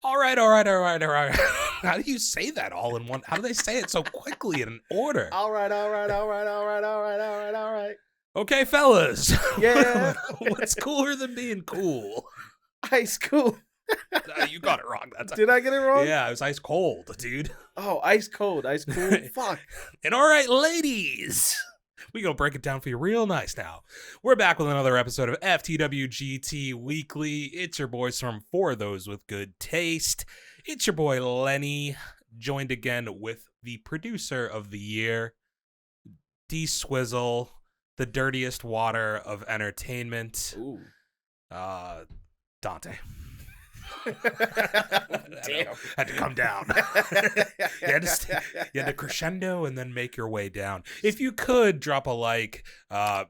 All right. How do you say that all in one? How do they say it so quickly in an order? All right. Okay, fellas. Yeah. What's cooler than being cool? Ice cool. You got it wrong that time. Did I get it wrong? Yeah, it was ice cold, dude. Oh, ice cold. Ice cool. Fuck. And all right, ladies. We gonna break it down for you real nice now. We're back with another episode of FTWGT Weekly. It's your boys from For Those With Good Taste. It's your boy Lenny, joined again with the producer of the year, D-Swizzle, the dirtiest water of entertainment. Ooh. Dante. Damn. Had to come down. you had to crescendo and then make your way down. If you could drop a like,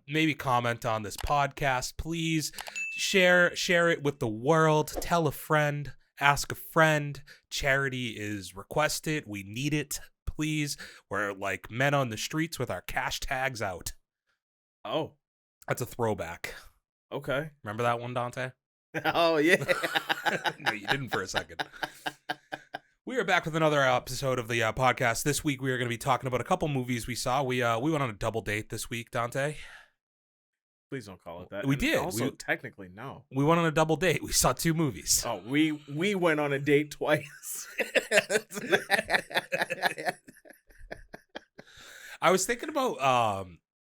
maybe comment on this podcast, please share it with the world. Tell a friend, ask a friend. Charity is requested. We need it. Please. We're like men on the streets with our cash tags out. Oh. That's a throwback. Okay. Remember that one, Dante? Oh, yeah. No, you didn't for a second. We are back with another episode of the podcast. This week we are going to be talking about a couple movies we saw. We went on a double date this week, Dante. Please don't call it that. We And did. Also, technically, no. We went on a double date. We saw two movies. Oh, we went on a date twice. I was thinking about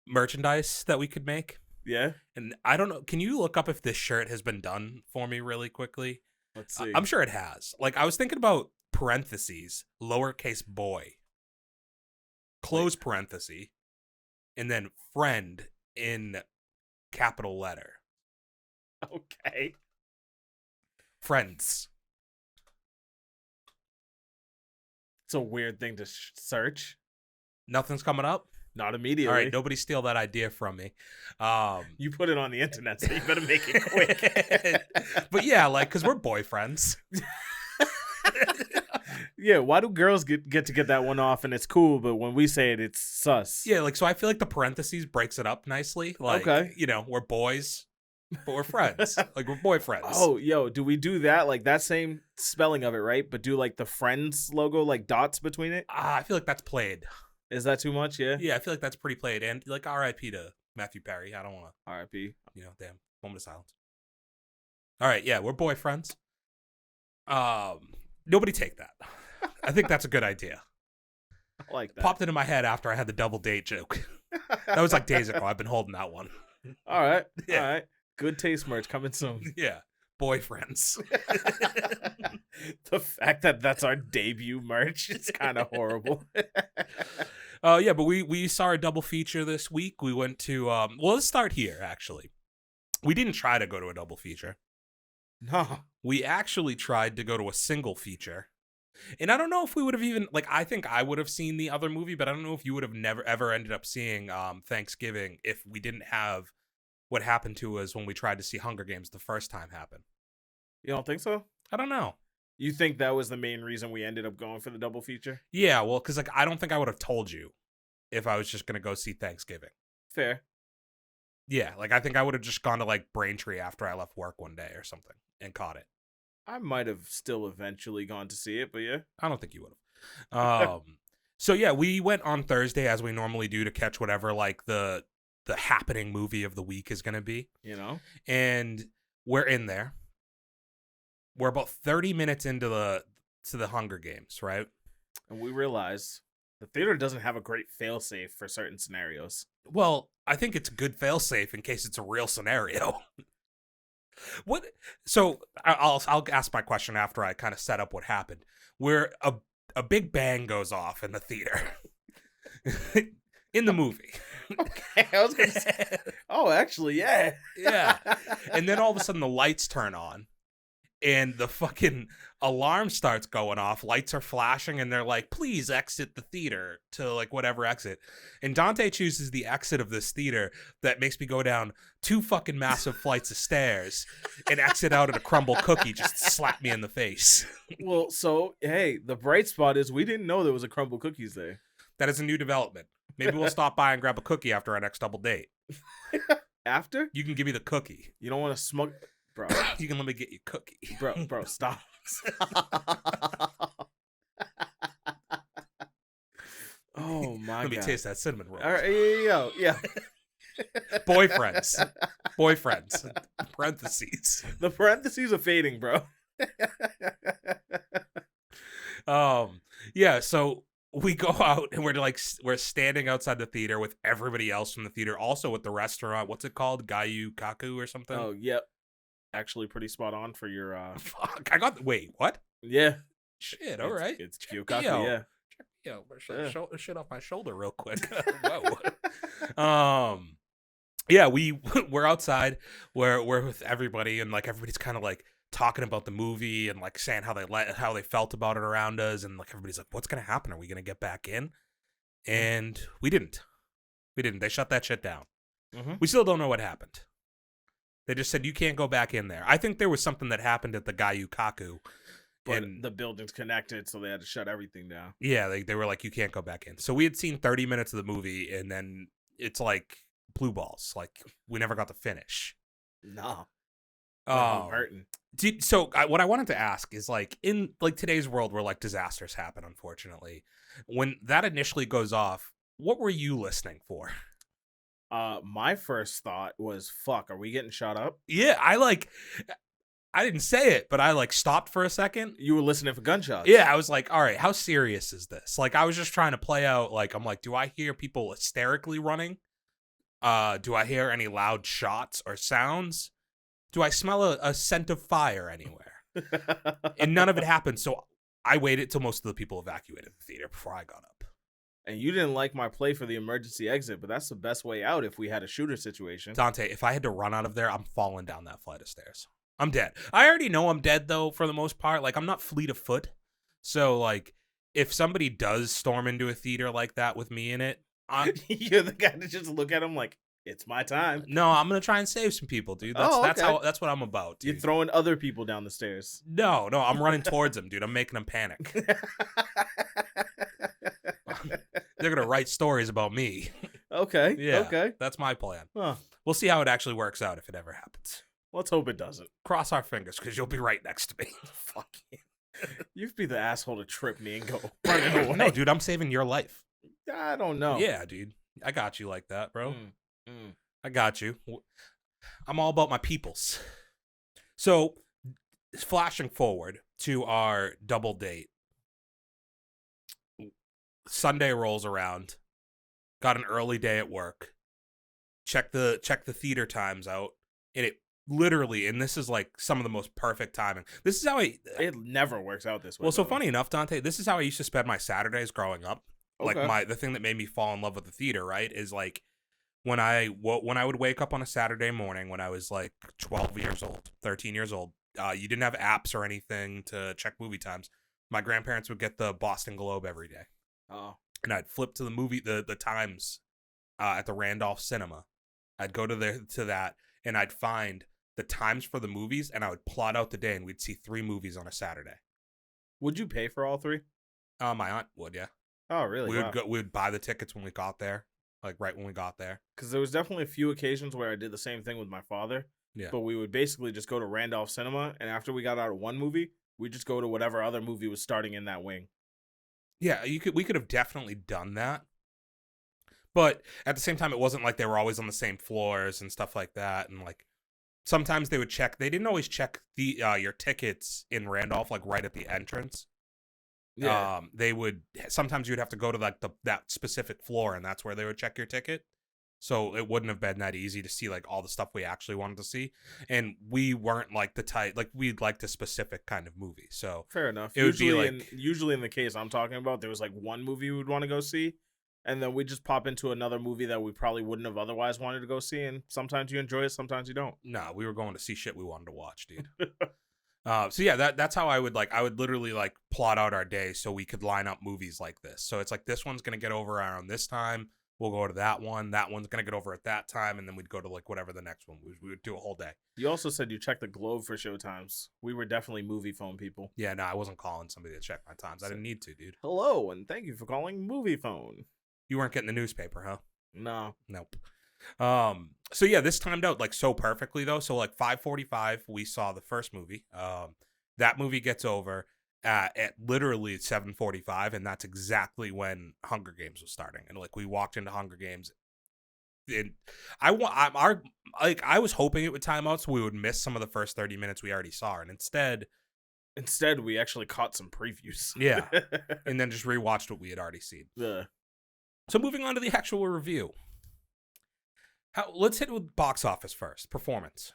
merchandise that we could make. Yeah? And I don't know. Can you look up if this shirt has been done for me really quickly? Let's see. I'm sure it has. Like, I was thinking about parentheses, lowercase boy, close parenthesis, and then friend in capital letter. Okay. Friends. It's a weird thing to search. Nothing's coming up? Not immediately. All right, nobody steal that idea from me. You put it on the internet, so you better make it quick. But yeah, like, because we're boyfriends. Yeah, why do girls get to get that one off and it's cool, but when we say it, it's sus? Yeah, like, so I feel like the parentheses breaks it up nicely. Like, okay. You know, we're boys, but we're friends. Like, we're boyfriends. Oh, yo, do we do that? Like, that same spelling of it, right? But do, like, the friends logo, like, dots between it? I feel like that's played. Is that too much? Yeah? Yeah, I feel like that's pretty played. And, like, R.I.P. to Matthew Perry. I don't want to, R.I.P. you know, damn, moment of silence. All right, yeah, we're boyfriends. Nobody take that. I think that's a good idea. I like that. Popped into my head after I had the double date joke. That was like days ago. I've been holding that one. All right. Yeah. All right. Good taste merch coming soon. Yeah. Boyfriends. The fact that that's our debut merch is kind of horrible. Yeah, but we saw a double feature this week. We went to, well, let's start here, actually. We didn't try to go to a double feature. No. We actually tried to go to a single feature. And I don't know if we would have even, like, I think I would have seen the other movie, but I don't know if you would have never, ever ended up seeing Thanksgiving if we didn't have what happened to us when we tried to see Hunger Games the first time happen. You don't think so? I don't know. You think that was the main reason we ended up going for the double feature? Yeah, well, because, like, I don't think I would have told you if I was just going to go see Thanksgiving. Fair. Yeah, like, I think I would have just gone to, like, Braintree after I left work one day or something and caught it. I might have still eventually gone to see it, but yeah. I don't think you would have. So yeah, we went on Thursday as we normally do to catch whatever like the happening movie of the week is going to be. You know? And we're in there. We're about 30 minutes into the Hunger Games, right? And we realize the theater doesn't have a great failsafe for certain scenarios. Well, I think it's a good failsafe in case it's a real scenario. What? So I'll ask my question after I kind of set up what happened. Where a big bang goes off in the theater in the movie. Okay, I was gonna say. Oh, actually, yeah, Yeah. And then all of a sudden the lights turn on, and the fucking alarm starts going off. Lights are flashing, and they're like, "Please exit the theater to like whatever exit." And Dante chooses the exit of this theater that makes me go down 2 fucking massive flights of stairs and exit out at a crumble cookie just to slap me in the face. Well, so hey, the bright spot is we didn't know there was a crumble cookies there. That is a new development. Maybe we'll stop by and grab a cookie after our next double date. After? You can give me the cookie. You don't want to Bro. You can let me get you cookie. Bro, stop. Oh my Let me God. taste that cinnamon roll. All right, yeah. Boyfriends. Parentheses. The parentheses are fading, bro. Yeah, so we go out and we're standing outside the theater with everybody else from the theater, also with the restaurant. What's it called? Gayu Kaku or something? Oh, yep. Actually pretty spot on for your Fuck, wait, what? yeah. Shit, all right. It's Kyokaku, Yo. yeah. Yo, Yeah. shit off my shoulder real quick. Whoa. Yeah, we're outside. We're with everybody, and like everybody's kind of like talking about the movie and like saying how they felt about it around us, and like everybody's like, "What's gonna happen? Are we gonna get back in?" And we didn't. They shut that shit down. Mm-hmm. We still don't know what happened. They just said you can't go back in there. I think there was something that happened at the Gayu Kaku. But And the building's connected, so they had to shut everything down. yeah, they were like, you can't go back in. So we had seen 30 minutes of the movie, and then it's like blue balls. Like, we never got to finish. No. Oh, hurting. What I wanted to ask is, like, in like today's world where like disasters happen, unfortunately, when that initially goes off, what were you listening for? My first thought was, fuck, are we getting shot up? Yeah, I didn't say it, but I like stopped for a second. You were listening for gunshots. Yeah, I was like, all right, how serious is this? Like, I was just trying to play out, like, I'm like, do I hear people hysterically running? Do I hear any loud shots or sounds? Do I smell a scent of fire anywhere? And none of it happened, so I waited till most of the people evacuated the theater before I got up. And you didn't like my play for the emergency exit, but that's the best way out if we had a shooter situation. Dante, if I had to run out of there, I'm falling down that flight of stairs. I'm dead. I already know I'm dead, though, for the most part. Like, I'm not fleet of foot. So, like, if somebody does storm into a theater like that with me in it, you're the guy to just look at him like, it's my time. No, I'm going to try and save some people, dude. That's what I'm about, dude. You're throwing other people down the stairs. No, I'm running towards them, dude. I'm making them panic. They're going to write stories about me. Okay. Yeah. Okay. That's my plan. Huh. We'll see how it actually works out if it ever happens. Let's hope it doesn't. Cross our fingers, because you'll be right next to me. Fuck you. You'd be the asshole to trip me and go running away. No, dude, I'm saving your life. I don't know. Yeah, dude. I got you like that, bro. I got you. I'm all about my peoples. So, flashing forward to our double date. Sunday rolls around. Got an early day at work. Check the theater times out. And it literally, and this is like some of the most perfect timing. This is how it never works out this way. Well, so funny enough, Dante, this is how I used to spend my Saturdays growing up. Okay. Like the thing that made me fall in love with the theater, right, is like when I would wake up on a Saturday morning when I was like 12 years old, 13 years old. You didn't have apps or anything to check movie times. My grandparents would get the Boston Globe every day. Oh. And I'd flip to the times at the Randolph Cinema. I'd go to that and I'd find the times for the movies and I would plot out the day and we'd see 3 movies on a Saturday. Would you pay for all 3? My aunt would, yeah. Oh, really? We would buy the tickets when we got there, like right when we got there. Because there was definitely a few occasions where I did the same thing with my father. Yeah. But we would basically just go to Randolph Cinema, and after we got out of one movie, we'd just go to whatever other movie was starting in that wing. Yeah, we could have definitely done that. But at the same time, it wasn't like they were always on the same floors and stuff like that. And like sometimes they would check. They didn't always check the your tickets in Randolph like right at the entrance. Yeah. They would sometimes you'd have to go to like that specific floor, and that's where they would check your ticket. So it wouldn't have been that easy to see like all the stuff we actually wanted to see. And we weren't like the type, like we liked a specific kind of movie. So fair enough. It would be like usually in the case I'm talking about, there was like one movie we would want to go see, and then we just pop into another movie that we probably wouldn't have otherwise wanted to go see. And sometimes you enjoy it, sometimes you don't. No, we were going to see shit we wanted to watch, dude. So yeah, that's how I would literally like plot out our day so we could line up movies like this. So it's like this one's gonna get over around this time. We'll go to that one. That one's gonna get over at that time, and then we'd go to like whatever the next one. We would do a whole day. You also said you checked the Globe for show times. We were definitely movie phone people. Yeah, no, I wasn't calling somebody to check my times. I didn't need to, dude. Hello, and thank you for calling movie phone. You weren't getting the newspaper, huh? No. Nope. So yeah, this timed out like so perfectly though. So like 5:45, we saw the first movie. That movie gets over at literally 7:45, and that's exactly when Hunger Games was starting. And like we walked into Hunger Games, and I was hoping it would time out so we would miss some of the first 30 minutes we already saw, and Instead, we actually caught some previews. yeah, and then just rewatched what we had already seen. Yeah. So moving on to the actual review. Let's hit with box office first. Performance.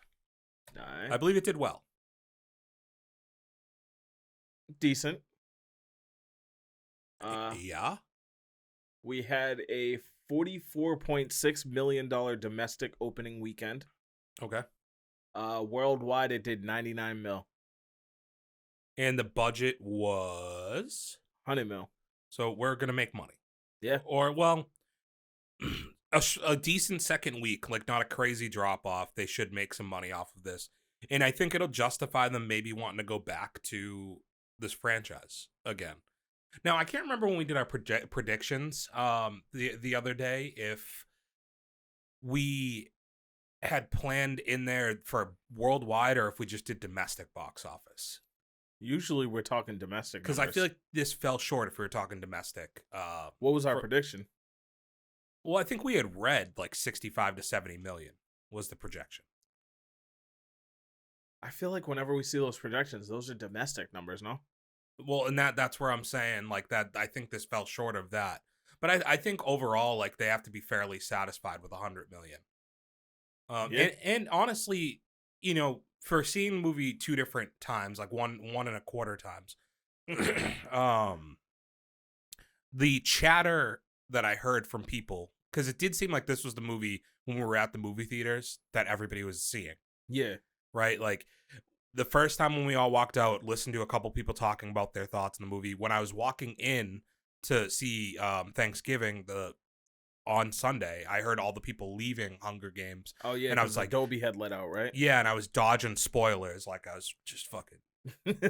All I right. believe it did well. Decent. Yeah. We had a $44.6 million domestic opening weekend. Okay. Worldwide, it did 99 mil. And the budget was 100 mil. so we're gonna make money. Yeah. Or well, a decent second week, like not a crazy drop off. They should make some money off of this, and I think it'll justify them maybe wanting to go back to this franchise again. Now I can't remember when we did our predictions the other day if we had planned in there for worldwide or if we just did domestic box office. Usually we're talking domestic Because I feel like this fell short if we were talking domestic. What was our prediction? Well, I think we had read like 65 to 70 million was the projection. I feel like whenever we see those projections, those are domestic numbers, no? Well, and that's where I'm saying like that. I think this fell short of that. But I think overall, like they have to be fairly satisfied with 100 million. Yeah. And honestly, you know, for seeing the movie two different times, like one and a quarter times, the chatter that I heard from people, because it did seem like this was the movie when we were at the movie theaters that everybody was seeing. Yeah. Right? Like the first time when we all walked out, listened to a couple people talking about their thoughts in the movie. When I was walking in to see Thanksgiving on Sunday, I heard all the people leaving Hunger Games. Oh yeah, and I was like, Adobe had let out, right? yeah, and I was dodging spoilers, like I was just fucking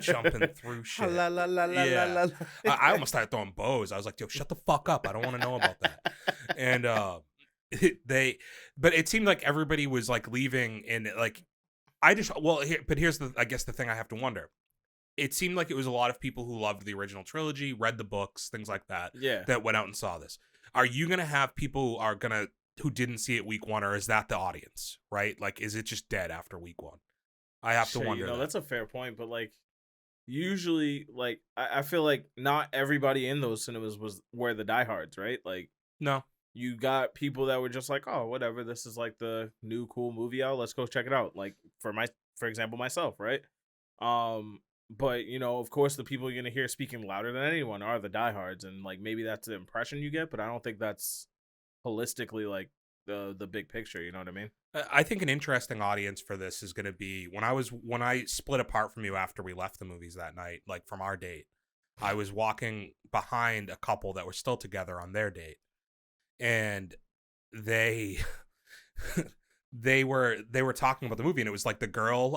jumping through shit. Yeah. I almost started throwing bows. I was like, yo, shut the fuck up. I don't want to know about that. And but it seemed like everybody was like leaving, and like here's I guess the thing I have to wonder. It seemed like it was a lot of people who loved the original trilogy, read the books, things like that, Yeah. that went out and saw this. Are you gonna have people who didn't see it week one, or is that the audience, right? Like, is it just dead after week one? I have to wonder. That's a fair point, but like, usually, like, I feel like not everybody in those cinemas were the diehards, right? Like, no, you got people that were just like, oh, whatever, this is like the new cool movie out, let's go check it out. Like for example, myself, right? But you know, of course, the people you're gonna hear speaking louder than anyone are the diehards, and like maybe that's the impression you get, but I don't think that's holistically like the big picture. You know what I mean? I think an interesting audience for this is going to be when I split apart from you after we left the movies that night, like from our date. I was walking behind a couple that were still together on their date, and they they were talking about the movie, and it was like the girl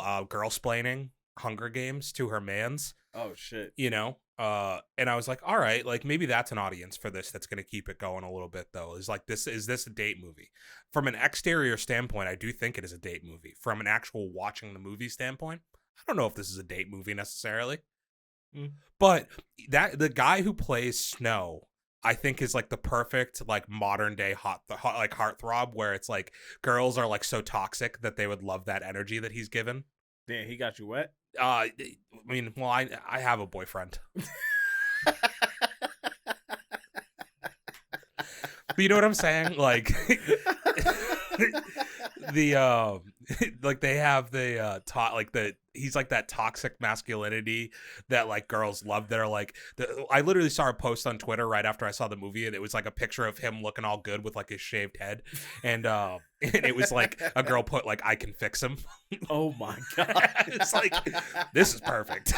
splaining Hunger Games to her mans. Oh shit. You know? And I was like, all right, like maybe that's an audience for this that's gonna keep it going a little bit though. Is this a date movie? From an exterior standpoint, I do think it is a date movie. From an actual watching the movie standpoint, I don't know if this is a date movie necessarily. But the guy who plays Snow, I think, is like the perfect like modern day like heartthrob, where it's like girls are like so toxic that they would love that energy that he's given. Damn, he got you wet. I mean, well, I have a boyfriend. But you know what I'm saying? Like the like they have the he's like that toxic masculinity that like girls love. That are like I literally saw a post on Twitter right after I saw the movie, and it was like a picture of him looking all good with like his shaved head, and it was like a girl put like, I can fix him. Oh my god. It's like, this is perfect.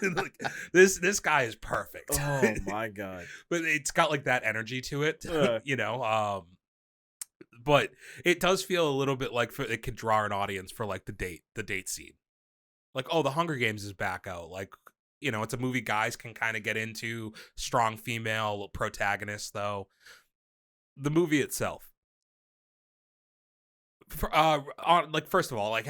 Like, this guy is perfect. Oh my god. But it's got like that energy to it, you know. But it does feel a little bit like it could draw an audience for like the date scene. Like, oh, the Hunger Games is back out. Like, you know, it's a movie guys can kind of get into. Strong female protagonist, though. The movie itself, Like, first of all, like,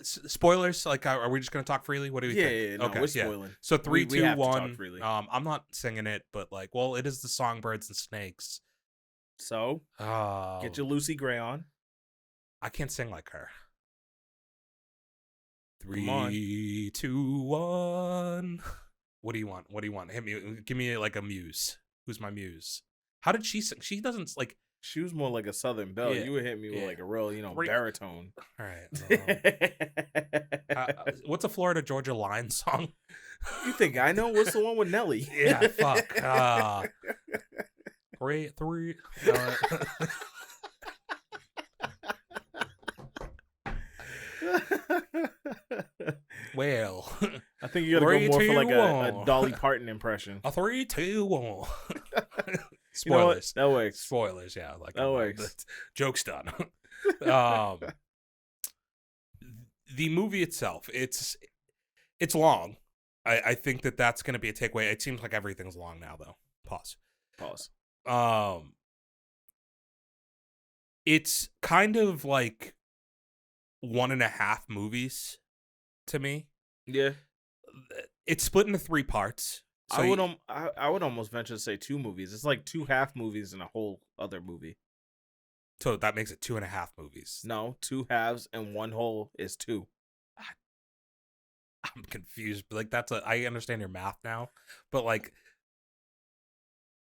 spoilers. Like, are we just gonna talk freely? What do we think? Yeah, no, Okay, we're spoiling. So three, We two, have to talk one. freely. I'm not singing it, but like, well, it is the Songbirds and Snakes. So, get your Lucy Gray on. I can't sing like her. Come on. 3, 2, 1. What do you want? What do you want? Hit me. Give me like a muse. Who's my muse? How did she sing? She doesn't like. She was more like a Southern belle. Yeah, You would hit me with like a real, baritone. All right. What's a Florida Georgia Line song? You think I know? What's the one with Nelly? Yeah, fuck. 3. Well, I think you gotta go more for like a Dolly Parton impression. A 3, 2, 1. Spoilers. You know what? That works. Spoilers, yeah. Like that works. Joke's done. The movie itself, it's long. I think that's going to be a takeaway. It seems like everything's long now, though. Pause. It's kind of like 1.5 movies to me. Yeah. It's split into 3 parts. So I would almost venture to say 2 movies. It's like 2 half movies and a whole other movie. So that makes it 2.5 movies. No, 2 halves and 1 whole is 2. I'm confused. But like I understand your math now, but like,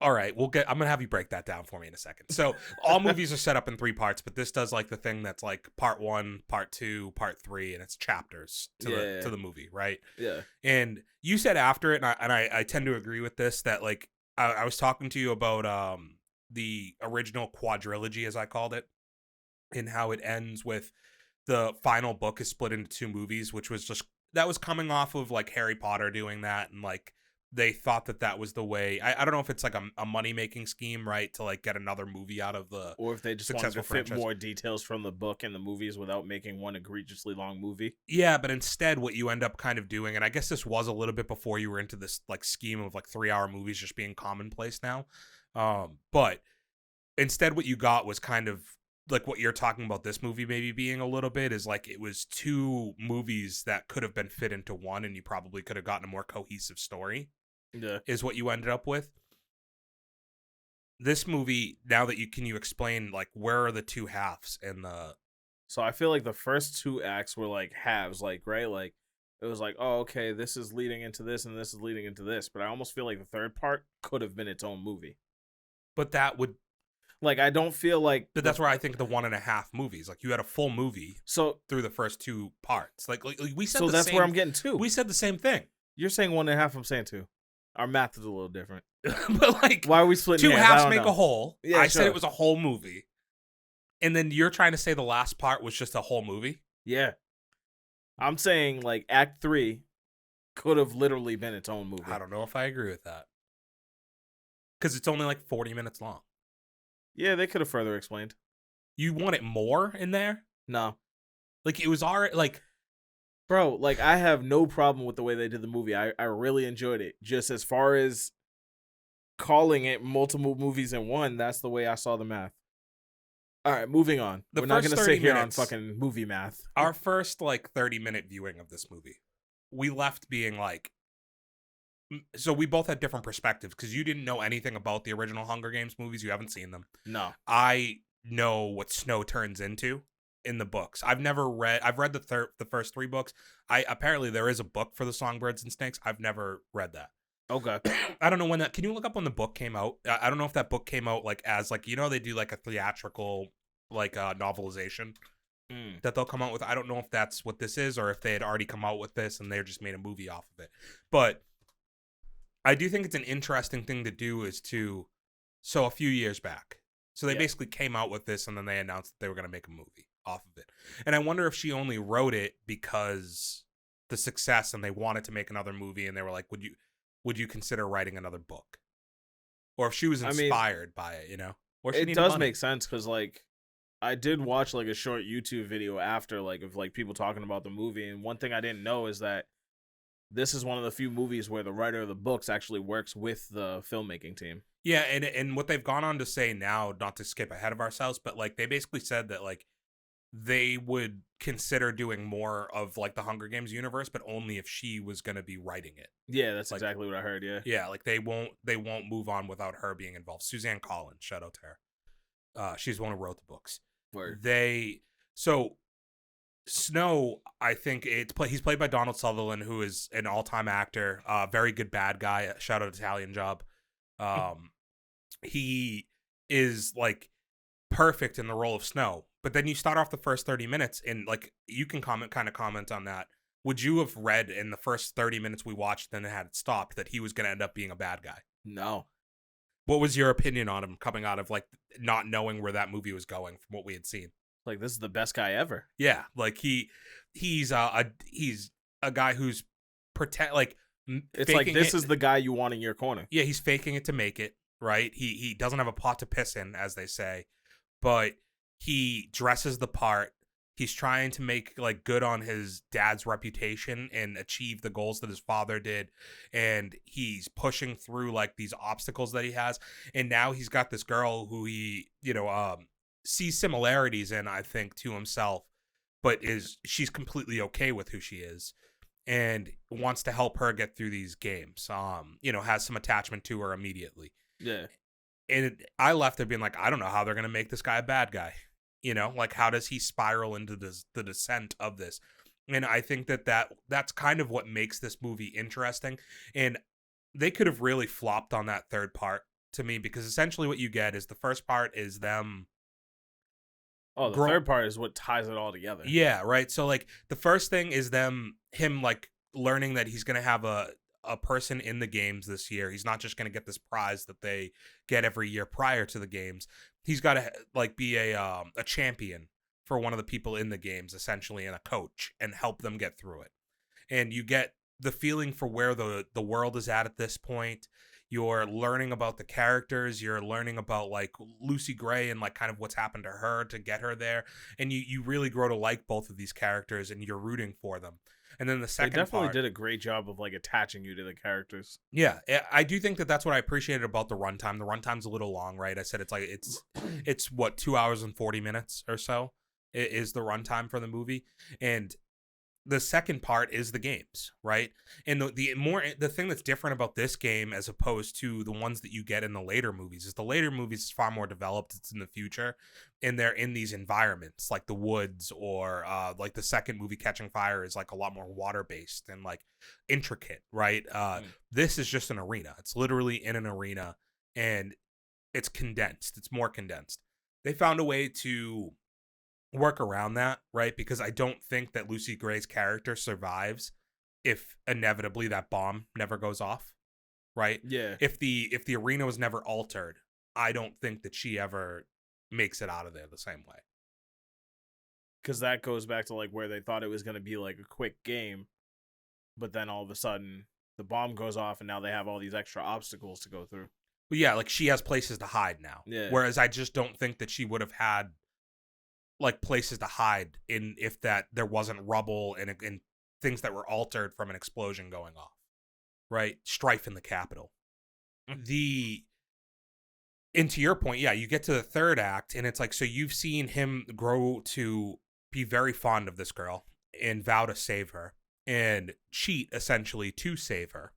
all right, I'm gonna have you break that down for me in a second. So all movies are set up in 3 parts, but this does like the thing that's like part 1, part 2, part 3, and it's chapters to the movie, right? Yeah. And you said after it, and I tend to agree with this, that like I was talking to you about the original quadrilogy, as I called it, and how it ends with the final book is split into 2 movies, which was that was coming off of like Harry Potter doing that, and like they thought that was the way. I don't know if it's like a money-making scheme, right, to like get another movie out of the, or if they just wanted to fit more details from the book in the movies without making one egregiously long movie. Yeah, but instead what you end up kind of doing, and I guess this was a little bit before you were into this like scheme of like 3-hour movies just being commonplace now, but instead what you got was kind of like what you're talking about this movie maybe being a little bit, is like it was 2 movies that could have been fit into one, and you probably could have gotten a more cohesive story. Yeah, is what you ended up with. This movie, now that can you explain like where are the 2 halves in the? So I feel like the first 2 acts were like halves, like, right, like it was like, oh, okay, this is leading into this and this is leading into this, but I almost feel like the third part could have been its own movie. But that would, like, I don't feel like. But that's where I think the 1.5 movies, like you had a full movie so through the first 2 parts, like we said. So that's where I'm getting to. We said the same thing. You're saying 1.5. I'm saying 2. Our math is a little different. But like, why are we splitting 2 halves make a whole? Yeah, I said it was a whole movie, and then you're trying to say the last part was just a whole movie. Yeah, I'm saying like Act 3 could have literally been its own movie. I don't know if I agree with that, because it's only like 40 minutes long. Yeah, they could have further explained. You want it more in there? No, like it was already like. Bro, like, I have no problem with the way they did the movie. I really enjoyed it. Just as far as calling it multiple movies in one, that's the way I saw the math. All right, moving on. We're not going to sit here on fucking movie math. Our first, like, 30-minute viewing of this movie, we left being like... So we both had different perspectives, because you didn't know anything about the original Hunger Games movies. You haven't seen them. No. I know what Snow turns into in the books. I've read the first 3 books. Apparently there is a book for the Songbirds and Snakes. I've never read that. Okay. I don't know when that. Can you look up when the book came out? I don't know if that book came out like as like, they do like a theatrical like novelization that they'll come out with. I don't know if that's what this is, or if they had already come out with this and they just made a movie off of it. But I do think it's an interesting thing to do so a few years back. So they basically came out with this, and then they announced that they were going to make a movie off of it. And I wonder if she only wrote it because the success, and they wanted to make another movie, and they were like, would you consider writing another book? Or if she was inspired by it, Or it does make sense, because like I did watch like a short YouTube video after, like, of like people talking about the movie, and one thing I didn't know is that this is one of the few movies where the writer of the books actually works with the filmmaking team. Yeah, and what they've gone on to say now, not to skip ahead of ourselves, but like they basically said that like they would consider doing more of like the Hunger Games universe, but only if she was going to be writing it. Yeah, that's Like, exactly what I heard. Yeah. yeah, like they won't move on without her being involved. Suzanne Collins, shout out to her. She's the one who wrote the books. Word. So Snow, I think he's played by Donald Sutherland, who is an all-time actor, very good bad guy. Shout out Italian Job. He is like perfect in the role of Snow. But then you start off the first 30 minutes and like you can comment on that. Would you have read in the first 30 minutes we watched, then it had it stopped, that he was going to end up being a bad guy? No. What was your opinion on him coming out of like not knowing where that movie was going from what we had seen? Like, this is the best guy ever. Yeah, like he's a guy who's It's like, this is the guy you want in your corner. Yeah, he's faking it to make it, right? He doesn't have a pot to piss in, as they say, but he dresses the part. He's trying to make like good on his dad's reputation and achieve the goals that his father did, and he's pushing through like these obstacles that he has. And now he's got this girl who he, sees similarities in, I think, to himself, but she's completely okay with who she is and wants to help her get through these games. Has some attachment to her immediately. Yeah. And I left there being like, I don't know how they're going to make this guy a bad guy. Like how does he spiral into the descent of this? And I think that's kind of what makes this movie interesting. And they could have really flopped on that third part to me, because essentially what you get is the first part is them. Oh, the third part is what ties it all together. Yeah, right. So like the first thing is him like learning that he's going to have a person in the games this year. He's not just going to get this prize that they get every year prior to the games. He's got to like be a champion for one of the people in the games, essentially, and a coach, and help them get through it. And you get the feeling for where the world is at this point. You're learning about the characters. You're learning about like Lucy Gray and like kind of what's happened to her to get her there. And you really grow to like both of these characters, and you're rooting for them. And then the second part, they definitely did a great job of like attaching you to the characters. Yeah, I do think that's what I appreciated about the runtime. The runtime's a little long, right? I said it's like it's what, 2 hours and 40 minutes or so is the runtime for the movie. And the second part is the games, right? And the thing that's different about this game as opposed to the ones that you get in the later movies is the later movies is far more developed. It's in the future, and they're in these environments like the woods, or like the second movie, Catching Fire, is like a lot more water based and like intricate, right? This is just an arena. It's literally in an arena, and it's condensed. It's more condensed. They found a way to work around that, right? Because I don't think that Lucy Gray's character survives if inevitably that bomb never goes off, right? Yeah. If the arena was never altered, I don't think that she ever makes it out of there the same way. Because that goes back to like where they thought it was going to be like a quick game, but then all of a sudden the bomb goes off and now they have all these extra obstacles to go through. But yeah, like she has places to hide now. Yeah. Whereas I just don't think that she would have had like places to hide if there wasn't rubble and things that were altered from an explosion going off, right? Strife in the Capitol. And to your point, yeah, you get to the third act and it's like, so you've seen him grow to be very fond of this girl and vow to save her and cheat essentially to save her.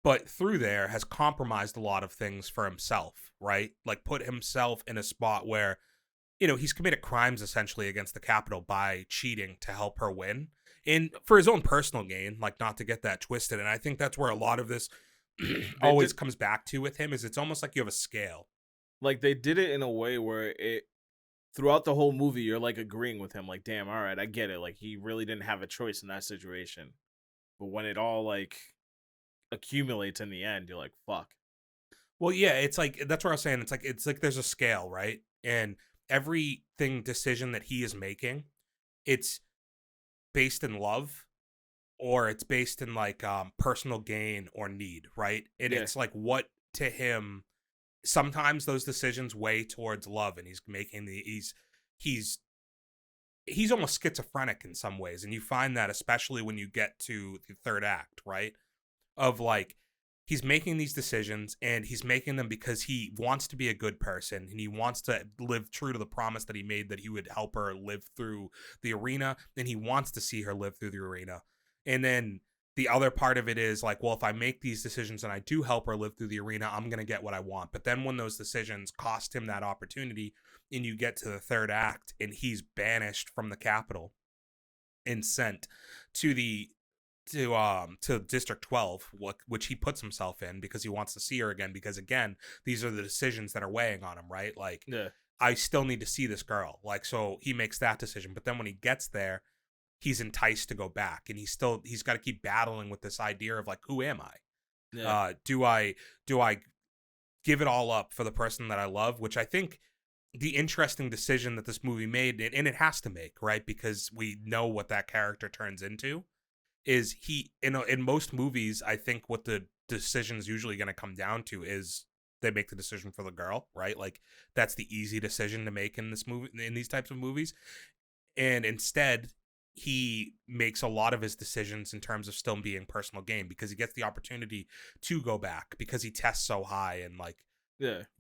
But through there has compromised a lot of things for himself, right? Like put himself in a spot where, he's committed crimes essentially against the Capitol by cheating to help her win, and for his own personal gain, like not to get that twisted. And I think that's where a lot of this always comes back to with him, is it's almost like you have a scale. Like they did it in a way where throughout the whole movie, you're like agreeing with him, like, damn, all right, I get it. Like he really didn't have a choice in that situation. But when it all like accumulates in the end, you're like, fuck. Well, yeah, it's like, that's what I was saying. It's like there's a scale, right? And decision that he is making, it's based in love, or it's based in like personal gain or need, right? And it's like, what to him, sometimes those decisions weigh towards love, and he's making he's almost schizophrenic in some ways, and you find that especially when you get to the third act, right? Of like, he's making these decisions, and he's making them because he wants to be a good person, and he wants to live true to the promise that he made that he would help her live through the arena, and he wants to see her live through the arena. And then the other part of it is like, well, if I make these decisions and I do help her live through the arena, I'm going to get what I want. But then when those decisions cost him that opportunity, and you get to the third act and he's banished from the capital and sent to to District 12, which he puts himself in because he wants to see her again, because again, these are the decisions that are weighing on him, right? Like, Yeah. I still need to see this girl. Like, so he makes that decision. But then when he gets there, he's enticed to go back, and he's got to keep battling with this idea of like, who am I? Yeah. Do I give it all up for the person that I love? Which I think the interesting decision that this movie made, and it has to make, right? Because we know what that character turns into, is he, in most movies, I think what the decision is usually going to come down to is they make the decision for the girl, right? Like, that's the easy decision to make in this movie, in these types of movies. And instead, he makes a lot of his decisions in terms of still being personal gain, because he gets the opportunity to go back because he tests so high and like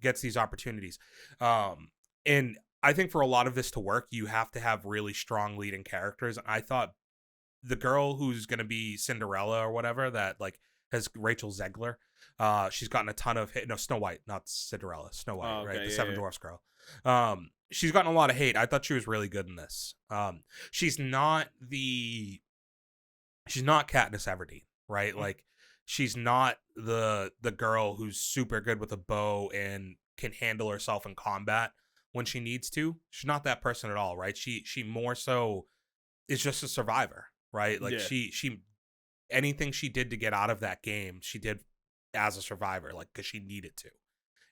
gets these opportunities. And I think for a lot of this to work, you have to have really strong leading characters. I thought the girl who's going to be Cinderella or whatever, that like has Rachel Zegler, she's gotten a ton of hate. No, Snow White, not Cinderella, Snow White, Oh, okay, right? The yeah, Seven yeah. Dwarfs girl. She's gotten a lot of hate. I thought she was really good in this. She's not Katniss Everdeen, right? Like, she's not the girl who's super good with a bow and can handle herself in combat when she needs to. She's not that person at all, right? She more so is just a survivor, right? Like, Yeah. she anything she did to get out of that game, she did as a survivor, like, because she needed to.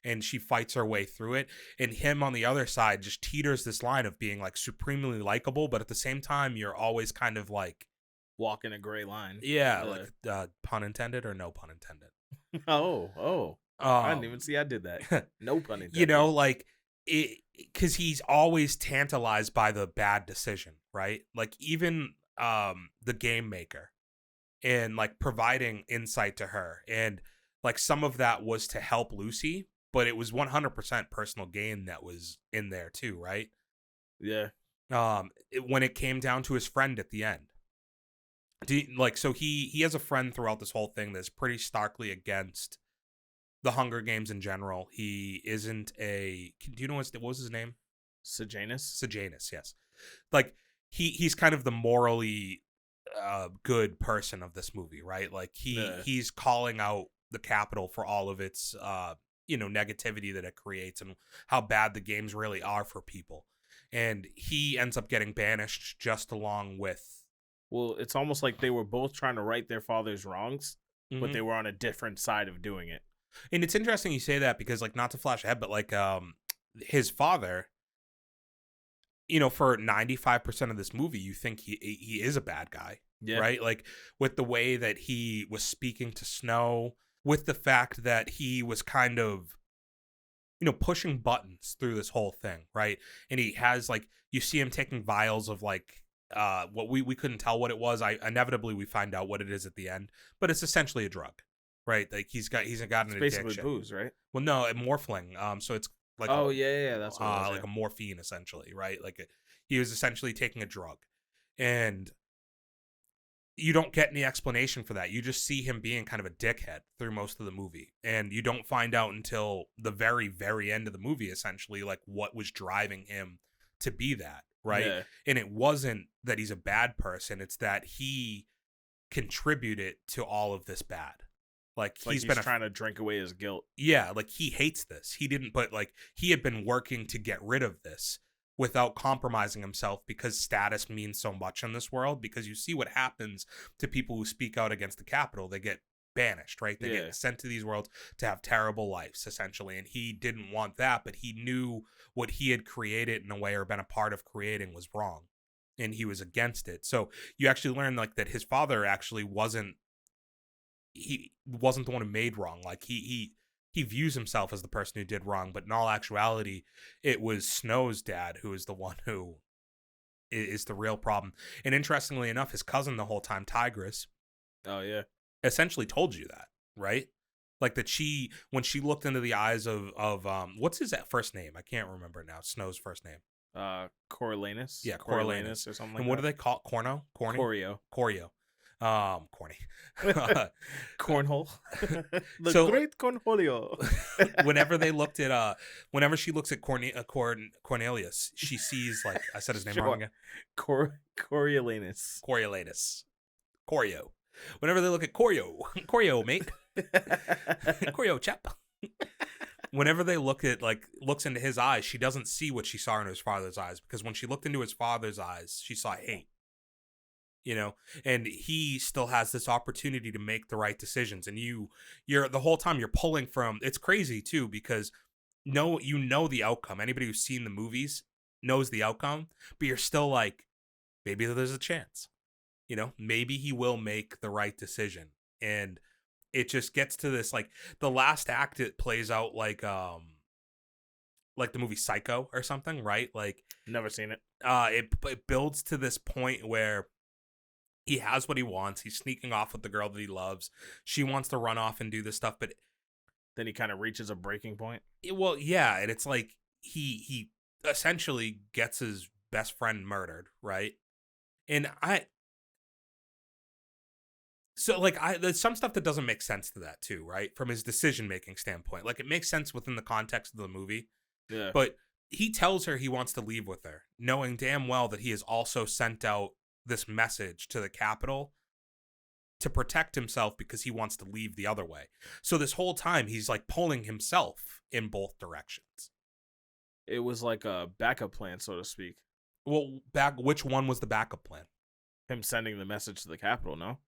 And she fights her way through it. And him on the other side just teeters this line of being like supremely likable, but at the same time, you're always kind of like walking a gray line. Yeah, like pun intended or no pun intended. Oh. I didn't even see I did that. No pun intended. You know, like, it, because he's always tantalized by the bad decision, right? Like, even the game maker, and like providing insight to her, and like some of that was to help Lucy, but it was 100% personal gain that was in there too, right? Yeah. When it came down to his friend at the end, so he has a friend throughout this whole thing that's pretty starkly against the Hunger Games in general. He isn't a. Do you know what was his name? Sejanus, yes. Like, he's kind of the morally good person of this movie, right? Like, he's calling out the Capitol for all of its negativity that it creates and how bad the games really are for people. And he ends up getting banished just along with. Well, it's almost like they were both trying to right their father's wrongs, but they were on a different side of doing it. And it's interesting you say that, because, like, not to flash ahead, but like his father, for 95% of this movie, you think he is a bad guy, right? Like, with the way that he was speaking to Snow, with the fact that he was kind of, pushing buttons through this whole thing, right? And he has, like, you see him taking vials of, like, what we couldn't tell what it was. Inevitably we find out what it is at the end, but it's essentially a drug, right? Like, he's got an addiction. Basically booze, right? Well, no, morphling. So it's like that's what it was, like a morphine, essentially, right? Like, he was essentially taking a drug, and you don't get any explanation for that. You just see him being kind of a dickhead through most of the movie, and you don't find out until the very, very end of the movie, essentially, like, what was driving him to be that, right? Yeah. And it wasn't that he's a bad person; it's that he contributed to all of this bad. Like, he's been trying to drink away his guilt. Yeah, like, he hates this. He didn't, but like, he had been working to get rid of this without compromising himself, because status means so much in this world. Because you see what happens to people who speak out against the Capitol. They get banished, right? They get sent to these worlds to have terrible lives, essentially. And he didn't want that, but he knew what he had created in a way, or been a part of creating, was wrong, and he was against it. So you actually learn, like, that his father actually wasn't the one who made wrong. Like, he views himself as the person who did wrong, but in all actuality, it was Snow's dad who is the one who is the real problem. And interestingly enough, his cousin the whole time, Tigress, oh yeah, essentially told you that, right? Like that when she looked into the eyes of what's his first name? I can't remember now. Snow's first name. Coriolanus. Yeah, Coriolanus or something like and what do they call it? Corno? Corny? Corio. Corny. Cornhole. The So great Cornholio. whenever she looks at Cornelius, she sees, like, I said his name wrong again. Coriolanus. Corio. Whenever they look at Corio, mate. Corio chap. Whenever they looks into his eyes, she doesn't see what she saw in his father's eyes, because when she looked into his father's eyes, she saw hate. You know, and he still has this opportunity to make the right decisions, and you're the whole time you're pulling from. It's crazy too, because you know the outcome. Anybody who's seen the movies knows the outcome, but you're still like, maybe there's a chance. You know, maybe he will make the right decision, and it just gets to this, like, the last act, it plays out like the movie Psycho or something, right? Like, never seen it. It builds to this point where he has what he wants. He's sneaking off with the girl that he loves. She wants to run off and do this stuff, but then he kind of reaches a breaking point. Well, yeah, and it's like he essentially gets his best friend murdered, right? And there's some stuff that doesn't make sense to that too, right? From his decision-making standpoint. Like, it makes sense within the context of the movie. Yeah. But he tells her he wants to leave with her, knowing damn well that he has also sent out this message to the Capitol to protect himself, because he wants to leave the other way. So this whole time he's like pulling himself in both directions. It was like a backup plan, so to speak. Well, which one was the backup plan? Him sending the message to the Capitol, no?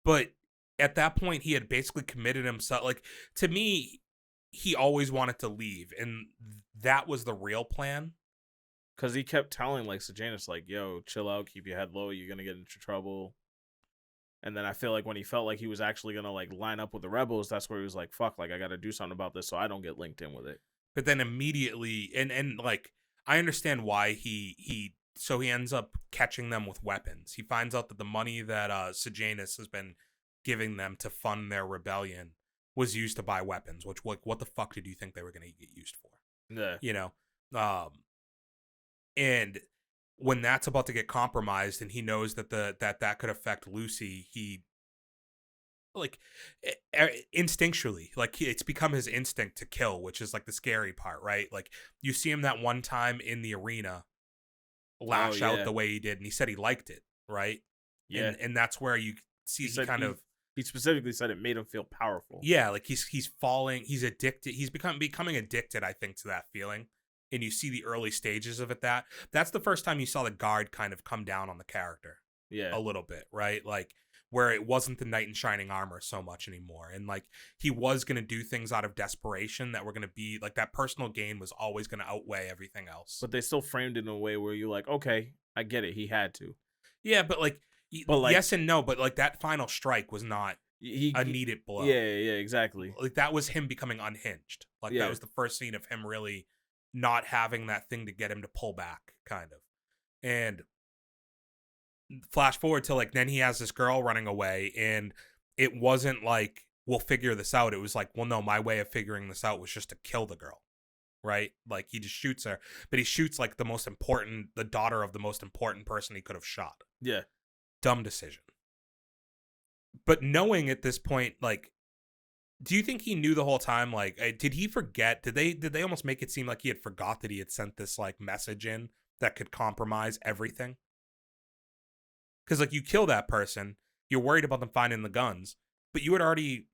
But at that point, he had basically committed himself. Like, to me, he always wanted to leave, and that was the real plan. Because he kept telling, like, Sejanus, like, yo, chill out, keep your head low, you're going to get into trouble. And then I feel like when he felt like he was actually going to, like, line up with the rebels, that's where he was like, fuck, like, I got to do something about this so I don't get linked in with it. But then immediately, and like, I understand why he ends up catching them with weapons. He finds out that the money that Sejanus has been giving them to fund their rebellion was used to buy weapons, which, like, what the fuck did you think they were going to get used for? Yeah. You know? And when that's about to get compromised, and he knows that that could affect Lucy, he, like, instinctually, like, it's become his instinct to kill, which is, like, the scary part, right? Like, you see him that one time in the arena lash out the way he did, and he said he liked it, right? Yeah. And that's where you see he specifically said it made him feel powerful. Yeah, like, he's falling, he's addicted, he's becoming addicted, I think, to that feeling. And you see the early stages of it. That's the first time you saw the guard kind of come down on the character. Yeah. A little bit, right? Like, where it wasn't the knight in shining armor so much anymore. And, like, he was going to do things out of desperation that were going to be, like, that personal gain was always going to outweigh everything else. But they still framed it in a way where you're like, okay, I get it. He had to. Yeah, but, like, yes and no. But, like, that final strike was not a needed blow. Yeah, exactly. Like, that was him becoming unhinged. Like, that was the first scene of him really not having that thing to get him to pull back, kind of. And flash forward to, like, then he has this girl running away, and it wasn't like, we'll figure this out. It was like, well, no, my way of figuring this out was just to kill the girl, right? Like, he just shoots her, but he shoots, like, the daughter of the most important person he could have shot. Yeah. Dumb decision. But knowing at this point, like, do you think he knew the whole time? Like, did he forget? Did they almost make it seem like he had forgot that he had sent this, like, message in that could compromise everything? Because, like, you kill that person, you're worried about them finding the guns, but you had already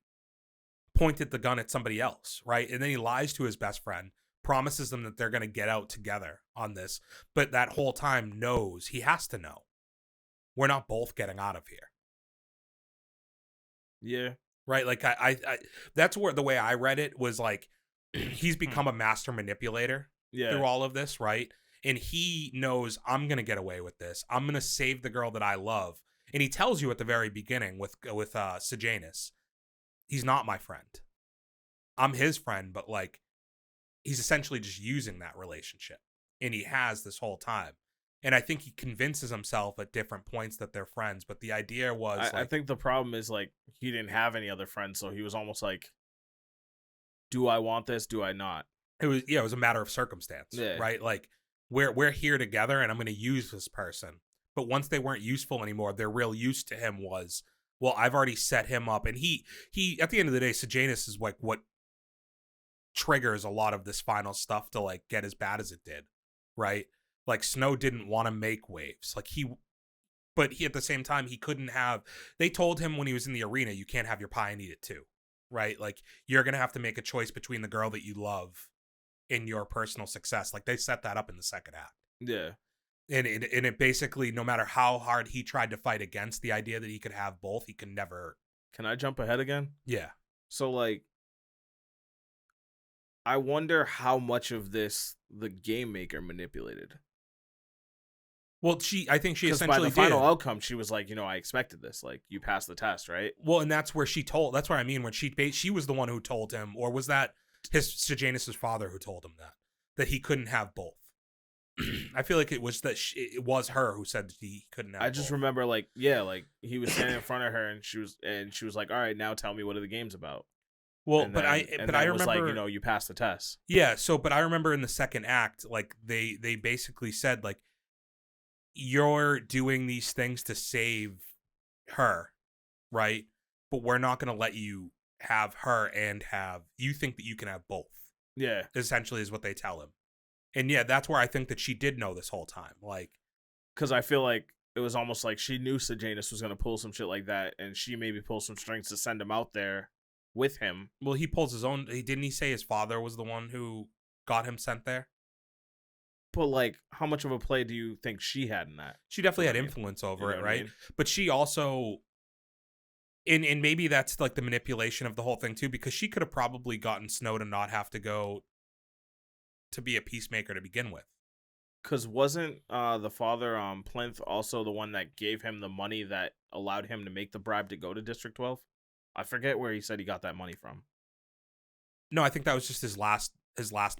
pointed the gun at somebody else, right? And then he lies to his best friend, promises them that they're going to get out together on this, but that whole time knows, he has to know, we're not both getting out of here. Yeah. Right, like, I that's where the way I read it was, like, he's become a master manipulator through all of this, right? And he knows, I'm gonna get away with this. I'm gonna save the girl that I love. And he tells you at the very beginning with Sejanus, he's not my friend. I'm his friend, but, like, he's essentially just using that relationship, and he has this whole time. And I think he convinces himself at different points that they're friends. But the idea was, I think the problem is, like, he didn't have any other friends, so he was almost like, do I want this? Do I not? It was a matter of circumstance, right? Like we're here together and I'm going to use this person. But once they weren't useful anymore, their real use to him was, well, I've already set him up. And he at the end of the day, Sejanus is like what triggers a lot of this final stuff to like get as bad as it did, right? Like Snow didn't want to make waves. Like but he at the same time, he couldn't have, they told him when he was in the arena, you can't have your pie and eat it too, right? Like you're going to have to make a choice between the girl that you love and your personal success. Like they set that up in the second act. Yeah. And it basically, no matter how hard he tried to fight against the idea that he could have both, he could never. Can I jump ahead again? Yeah. So like, I wonder how much of this the game maker manipulated. Well, I think she essentially by the final outcome, she was like, I expected this. Like, you passed the test, right? Well, and that's where that's what I mean when she was the one who told him, or was that Sejanus' father who told him that he couldn't have both? I feel like it was it was her who said he couldn't have. I just remember like he was standing in front of her and she was like, all right, now tell me what are the games about. Well, but I remember like, you passed the test. Yeah. So, but I remember in the second act, like they basically said like, you're doing these things to save her, right? But we're not going to let you have her and you think that you can have both. Yeah. Essentially is what they tell him. And yeah, that's where I think that she did know this whole time. Like, because I feel like it was almost like she knew Sejanus was going to pull some shit like that. And she maybe pulled some strings to send him out there with him. Well, he pulls his own. Didn't he say his father was the one who got him sent there? But like, how much of a play do you think she had in that? She definitely had influence over it, right? But she also, and maybe that's like the manipulation of the whole thing too, because she could have probably gotten Snow to not have to go to be a peacemaker to begin with. Because wasn't the father Plinth also the one that gave him the money that allowed him to make the bribe to go to District 12? I forget where he said he got that money from. No, I think that was just his last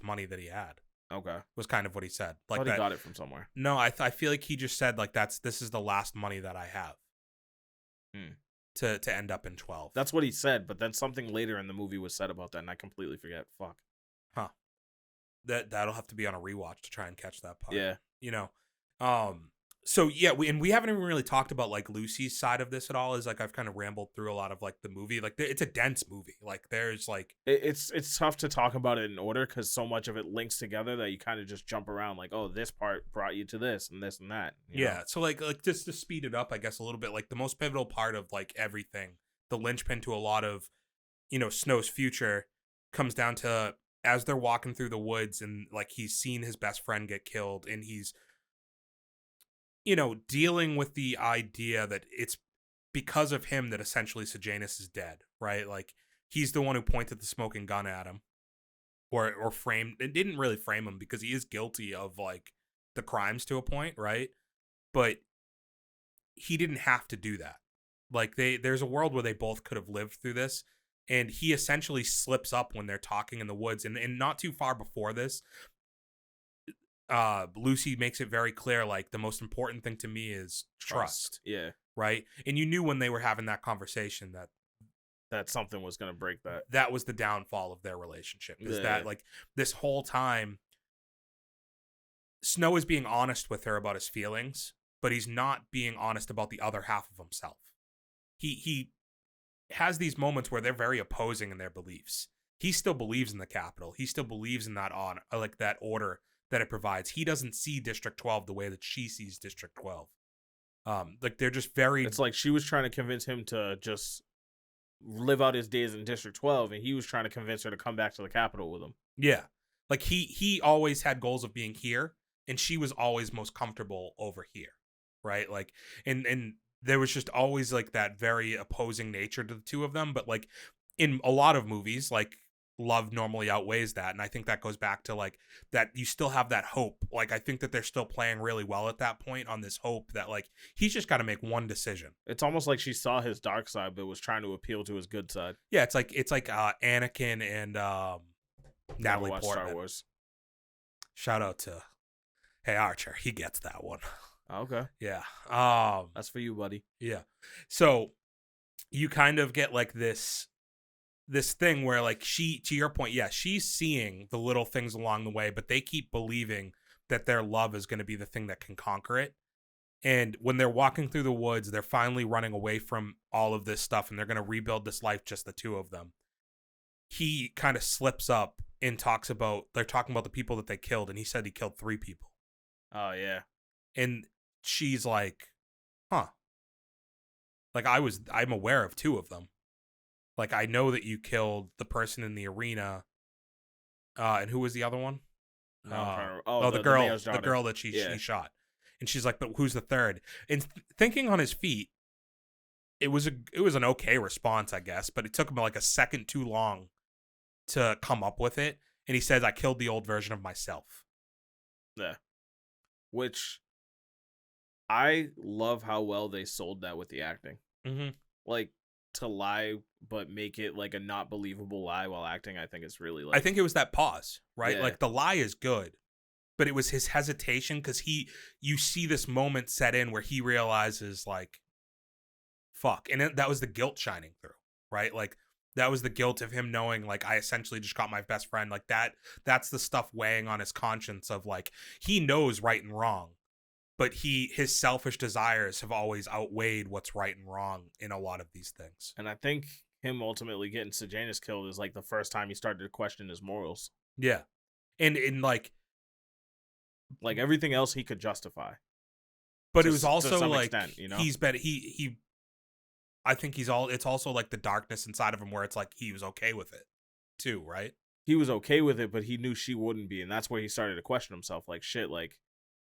money that he had. Okay, was kind of what he said. Like he got it from somewhere. No, I feel like he just said like this is the last money that I have. To end up in 12. That's what he said, but then something later in the movie was said about that, and I completely forget. Fuck. Huh. That'll have to be on a rewatch to try and catch that part. Yeah. So yeah, we haven't even really talked about like Lucy's side of this at all. Is like I've kind of rambled through a lot of like the movie. Like it's a dense movie. Like there's like it's tough to talk about it in order because so much of it links together that you kind of just jump around. Like, oh, this part brought you to this and this and that. Yeah. know? So like just to speed it up, I guess a little bit. Like the most pivotal part of like everything, the linchpin to a lot of Snow's future comes down to as they're walking through the woods and like he's seen his best friend get killed and he's dealing with the idea that it's because of him that essentially Sejanus is dead, right? Like he's the one who pointed the smoking gun at him or framed, it didn't really frame him because he is guilty of like the crimes to a point, right? But he didn't have to do that. Like there's a world where they both could have lived through this. And he essentially slips up when they're talking in the woods. And not too far before this, Lucy makes it very clear, like, the most important thing to me is trust. Yeah. Right? And you knew when they were having that conversation that something was going to break that. That was the downfall of their relationship. Is that, like, this whole time, Snow is being honest with her about his feelings, but he's not being honest about the other half of himself. He has these moments where they're very opposing in their beliefs. He still believes in the Capitol. He still believes in that that order that it provides. He doesn't see District 12 the way that she sees District 12. Like they're just very. It's like she was trying to convince him to just live out his days in District 12, and he was trying to convince her to come back to the Capitol with him. Yeah, like he always had goals of being here, and she was always most comfortable over here, right? Like and there was just always like that very opposing nature to the two of them. But like in a lot of movies, like love normally outweighs that. And I think that goes back to like that you still have that hope. Like I think that they're still playing really well at that point on this hope that like he's just got to make one decision. It's almost like she saw his dark side, but was trying to appeal to his good side. Yeah, it's like Anakin and Natalie Portman. Star Wars. Shout out to Hey Archer. He gets that one. Okay. Yeah. That's for you, buddy. Yeah. So you kind of get like this this thing where like to your point, yeah, she's seeing the little things along the way, but they keep believing that their love is going to be the thing that can conquer it. And when they're walking through the woods, they're finally running away from all of this stuff and they're going to rebuild this life, just the two of them. He kind of slips up and they're talking about the people that they killed. And he said he killed 3 people. Oh, yeah. And she's like, huh. Like I'm aware of 2 of them. Like I know that you killed the person in the arena. And who was the other one? The girl that she shot. And she's like, but who's the third? And thinking on his feet, it was an okay response, I guess, but it took him like a second too long to come up with it. And he says, I killed the old version of myself. Yeah. Which I love how well they sold that with the acting. Mm-hmm. Like, to lie but make it like a not believable lie while acting, I think is really like... I think it was that pause, right? Yeah. Like the lie is good, but it was his hesitation because you see this moment set in where he realizes like, fuck. And that was the guilt shining through, right? Like that was the guilt of him knowing like, I essentially just got my best friend. Like that's the stuff weighing on his conscience of like, he knows right and wrong, but his selfish desires have always outweighed what's right and wrong in a lot of these things. And I think him ultimately getting Sejanus killed is like the first time he started to question his morals. Yeah. And like everything else he could justify. But it was also like extent, you know? I think it's also like the darkness inside of him where it's like he was okay with it too, right? He was okay with it, but he knew she wouldn't be, and that's where he started to question himself. Like, shit, like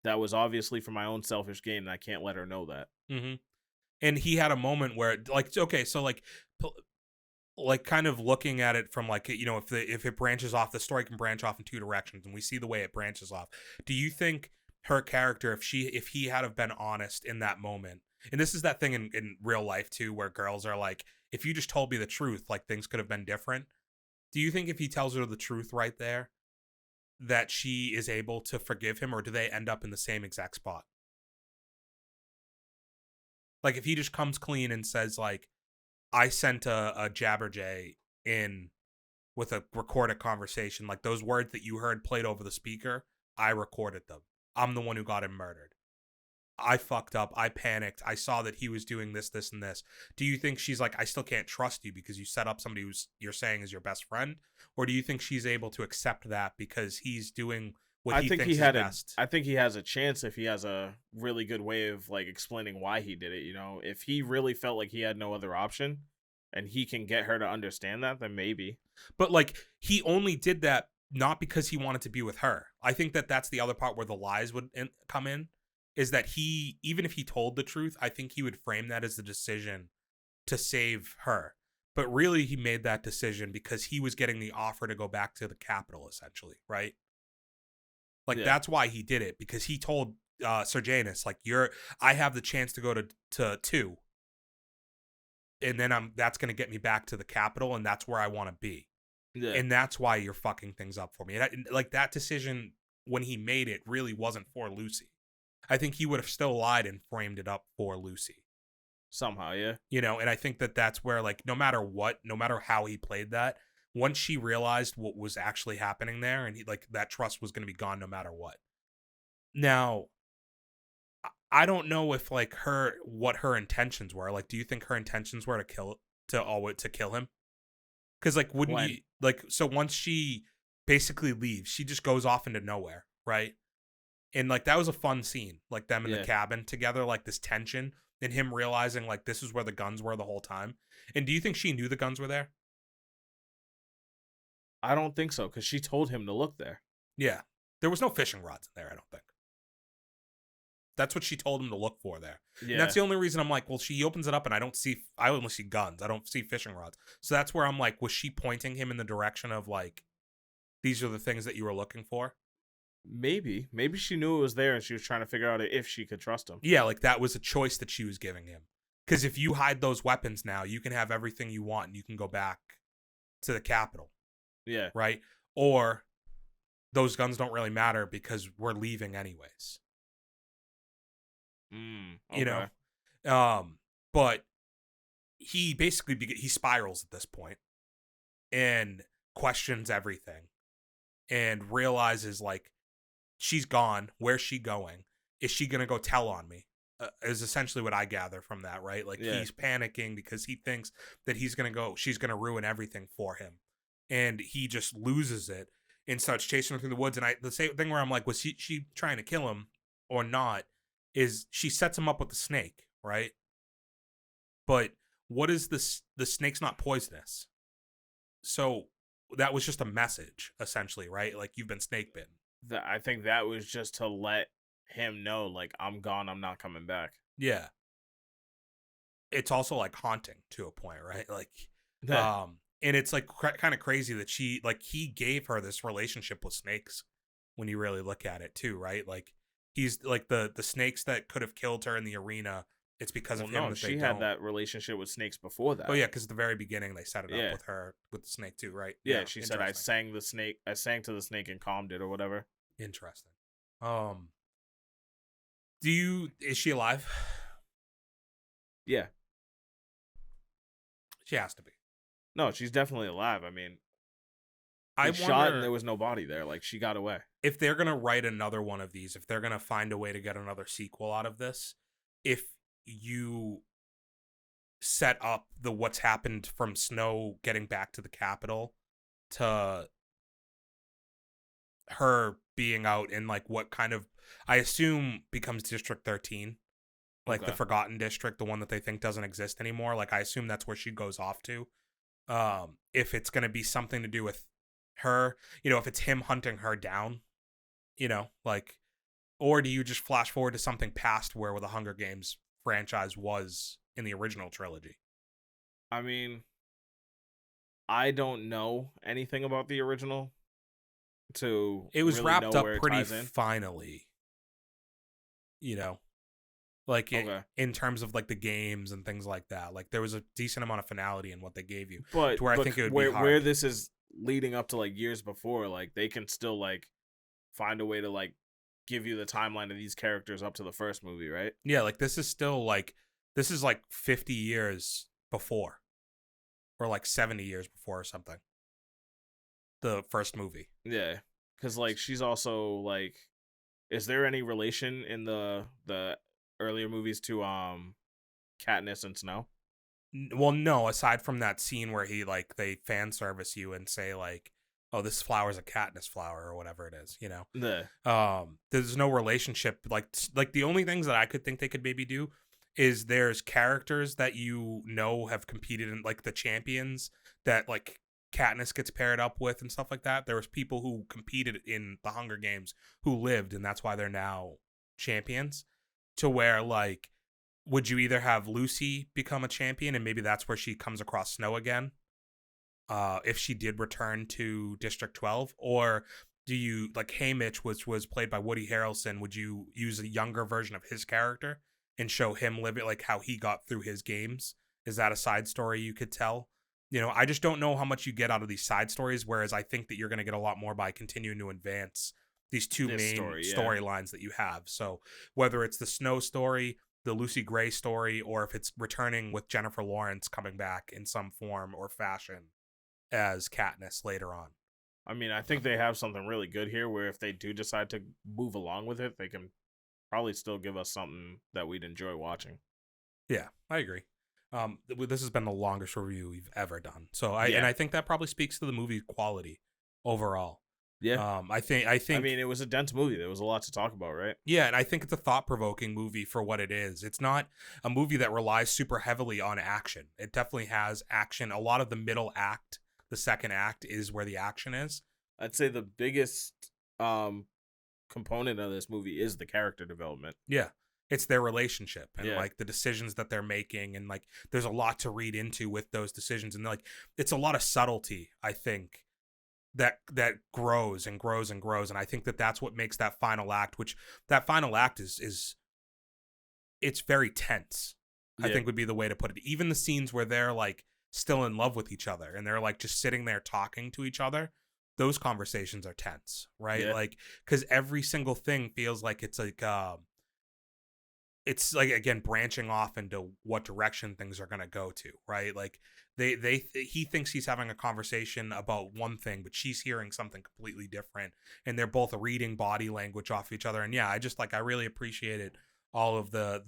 that was obviously for my own selfish gain, and I can't let her know that. Mm-hmm. And he had a moment where, like, okay, so like kind of looking at it from like, you know, if it branches off, the story can branch off in 2 directions, and we see the way it branches off. Do you think her character, if he had have been honest in that moment, and this is that thing in real life too, where girls are like, if you just told me the truth, like things could have been different. Do you think if he tells her the truth right there, that she is able to forgive him, or do they end up in the same exact spot? Like if he just comes clean and says like, I sent a Jabberjay in with a recorded conversation, like those words that you heard played over the speaker, I recorded them. I'm the one who got him murdered. I fucked up. I panicked. I saw that he was doing this, this, and this. Do you think she's like, I still can't trust you because you set up somebody who's you're saying is your best friend? Or do you think she's able to accept that because he's doing what he thinks is best? I think he has a chance if he has a really good way of like explaining why he did it. You know, if he really felt like he had no other option and he can get her to understand that, then maybe. But like he only did that not because he wanted to be with her. I think that's the other part where the lies would come in. Is that he, even if he told the truth, I think he would frame that as a decision to save her. But really, he made that decision because he was getting the offer to go back to the capital, essentially, right? Like, That's why he did it, because he told Serjanus, like, I have the chance to go to 2, and then that's going to get me back to the capital, and that's where I want to be. Yeah. And that's why you're fucking things up for me. And like, that decision, when he made it, really wasn't for Lucy. I think he would have still lied and framed it up for Lucy. Somehow, yeah. You know, and I think that's where, like, no matter how he played that, once she realized what was actually happening there, and that trust was going to be gone no matter what. Now, I don't know if, like, what her intentions were. Like, do you think her intentions were to kill him? Because, like, wouldn't you, like, so once she basically leaves, she just goes off into nowhere, right? And, like, that was a fun scene, like, them in the cabin together, like, this tension, and him realizing, like, this is where the guns were the whole time. And do you think she knew the guns were there? I don't think so, because she told him to look there. Yeah. There was no fishing rods in there, I don't think. That's what she told him to look for there. Yeah. And that's the only reason I'm like, well, she opens it up, and I only see guns. I don't see fishing rods. So that's where I'm like, was she pointing him in the direction of, like, these are the things that you were looking for? Maybe she knew it was there and she was trying to figure out if she could trust him. Yeah, like that was a choice that she was giving him. Because if you hide those weapons now, you can have everything you want and you can go back to the capital. Yeah. Right? Or those guns don't really matter because we're leaving anyways. Okay. You know? But he basically he spirals at this point. and questions everything and realizes like she's gone. Where's she going? Is she gonna go tell on me? Is essentially what I gather from that, right? Like Yeah. he's panicking because he thinks that she's gonna ruin everything for him, and he just loses it and starts chasing her through the woods. And the same thing where I'm like, was she trying to kill him or not? Is she sets him up with the snake, right? But what is this? The snake's not poisonous, so that was just a message, essentially, right? Like you've been snake bitten. I think that was just to let him know, like, I'm gone, I'm not coming back. Yeah. It's also like haunting to a point, right? Like, Yeah. and it's like kind of crazy that he gave her this relationship with snakes when you really look at it too, right? Like he's like the snakes that could have killed her in the arena. It's because Well, of him no, that she they had don't. that relationship with snakes before that. Oh yeah, because at the very beginning they set it Yeah. up with her with the snake too, right? Yeah, she said I interesting. sang to the snake and calmed it or whatever. Interesting. Is she alive? Yeah. She has to be. No, she's definitely alive. I mean, I shot and wonder there was no body there. Like, she got away. if they're gonna write another one of these, if they're gonna find a way to get another sequel out of this, if you set up the what's happened from Snow getting back to the capital to her being out in like what kind of I assume becomes District 13, like the Okay. Forgotten District, the one that they think doesn't exist anymore. Like I assume that's where she goes off to. If it's gonna be something to do with her, if it's him hunting her down, like, or do you just flash forward to something past where the Hunger Games franchise was in the original trilogy? I mean, I don't know anything about the original to It was really wrapped know up where it pretty ties in. finally, like Okay. in terms of like the games and things like that. Like there was a decent amount of finality in what they gave you, But to where I think it would where be hard. where this is leading up to like years before, like they can still like find a way to like give you the timeline of these characters up to the first movie, right? Yeah, like this is like 50 years before, or like 70 years before or something. The first movie. Yeah, because like she's also like, is there any relation in the earlier movies to Katniss and Snow? Well, no, aside from that scene where he like they fan service you and say like, "Oh, this flower's a Katniss flower" or whatever it is, Yeah. There's no relationship. Like the only things that I could think they could maybe do is there's characters that have competed in like the champions that like Katniss gets paired up with and stuff like that. There was people who competed in the Hunger Games who lived, and that's why they're now champions. To where like, would you either have Lucy become a champion and maybe that's where she comes across Snow again, if she did return to District 12, or do you like Haymitch, which was played by Woody Harrelson? Would you use a younger version of his character and show him living like how he got through his games? Is that a side story you could tell? I just don't know how much you get out of these side stories, whereas I think that you're going to get a lot more by continuing to advance these two main storylines that you have. So whether it's the Snow story, the Lucy Gray story, or if it's returning with Jennifer Lawrence coming back in some form or fashion as Katniss later on. I mean, I think they have something really good here where if they do decide to move along with it, they can probably still give us something that we'd enjoy watching. Yeah, I agree. This has been the longest review we've ever done. So I think that probably speaks to the movie quality overall. Yeah. I think I mean, it was a dense movie. There was a lot to talk about, right? Yeah, and I think it's a thought-provoking movie for what it is. It's not a movie that relies super heavily on action. It definitely has action. A lot of the middle act, the second act, is where the action is. I'd say the biggest component of this movie is the character development. Yeah. It's their relationship and like the decisions that they're making, and like there's a lot to read into with those decisions, and like it's a lot of subtlety, I think, that grows and grows and grows, and I think that that's what makes that final act, which that final act is it's very tense. I think would be the way to put it. Even the scenes where they're like still in love with each other and they're like just sitting there talking to each other, those conversations are tense, right? Like because every single thing feels like it's like it's like, again, branching off into what direction things are going to go to, right? Like he thinks he's having a conversation about one thing, but she's hearing something completely different, and they're both reading body language off each other. And yeah, I really appreciated all of the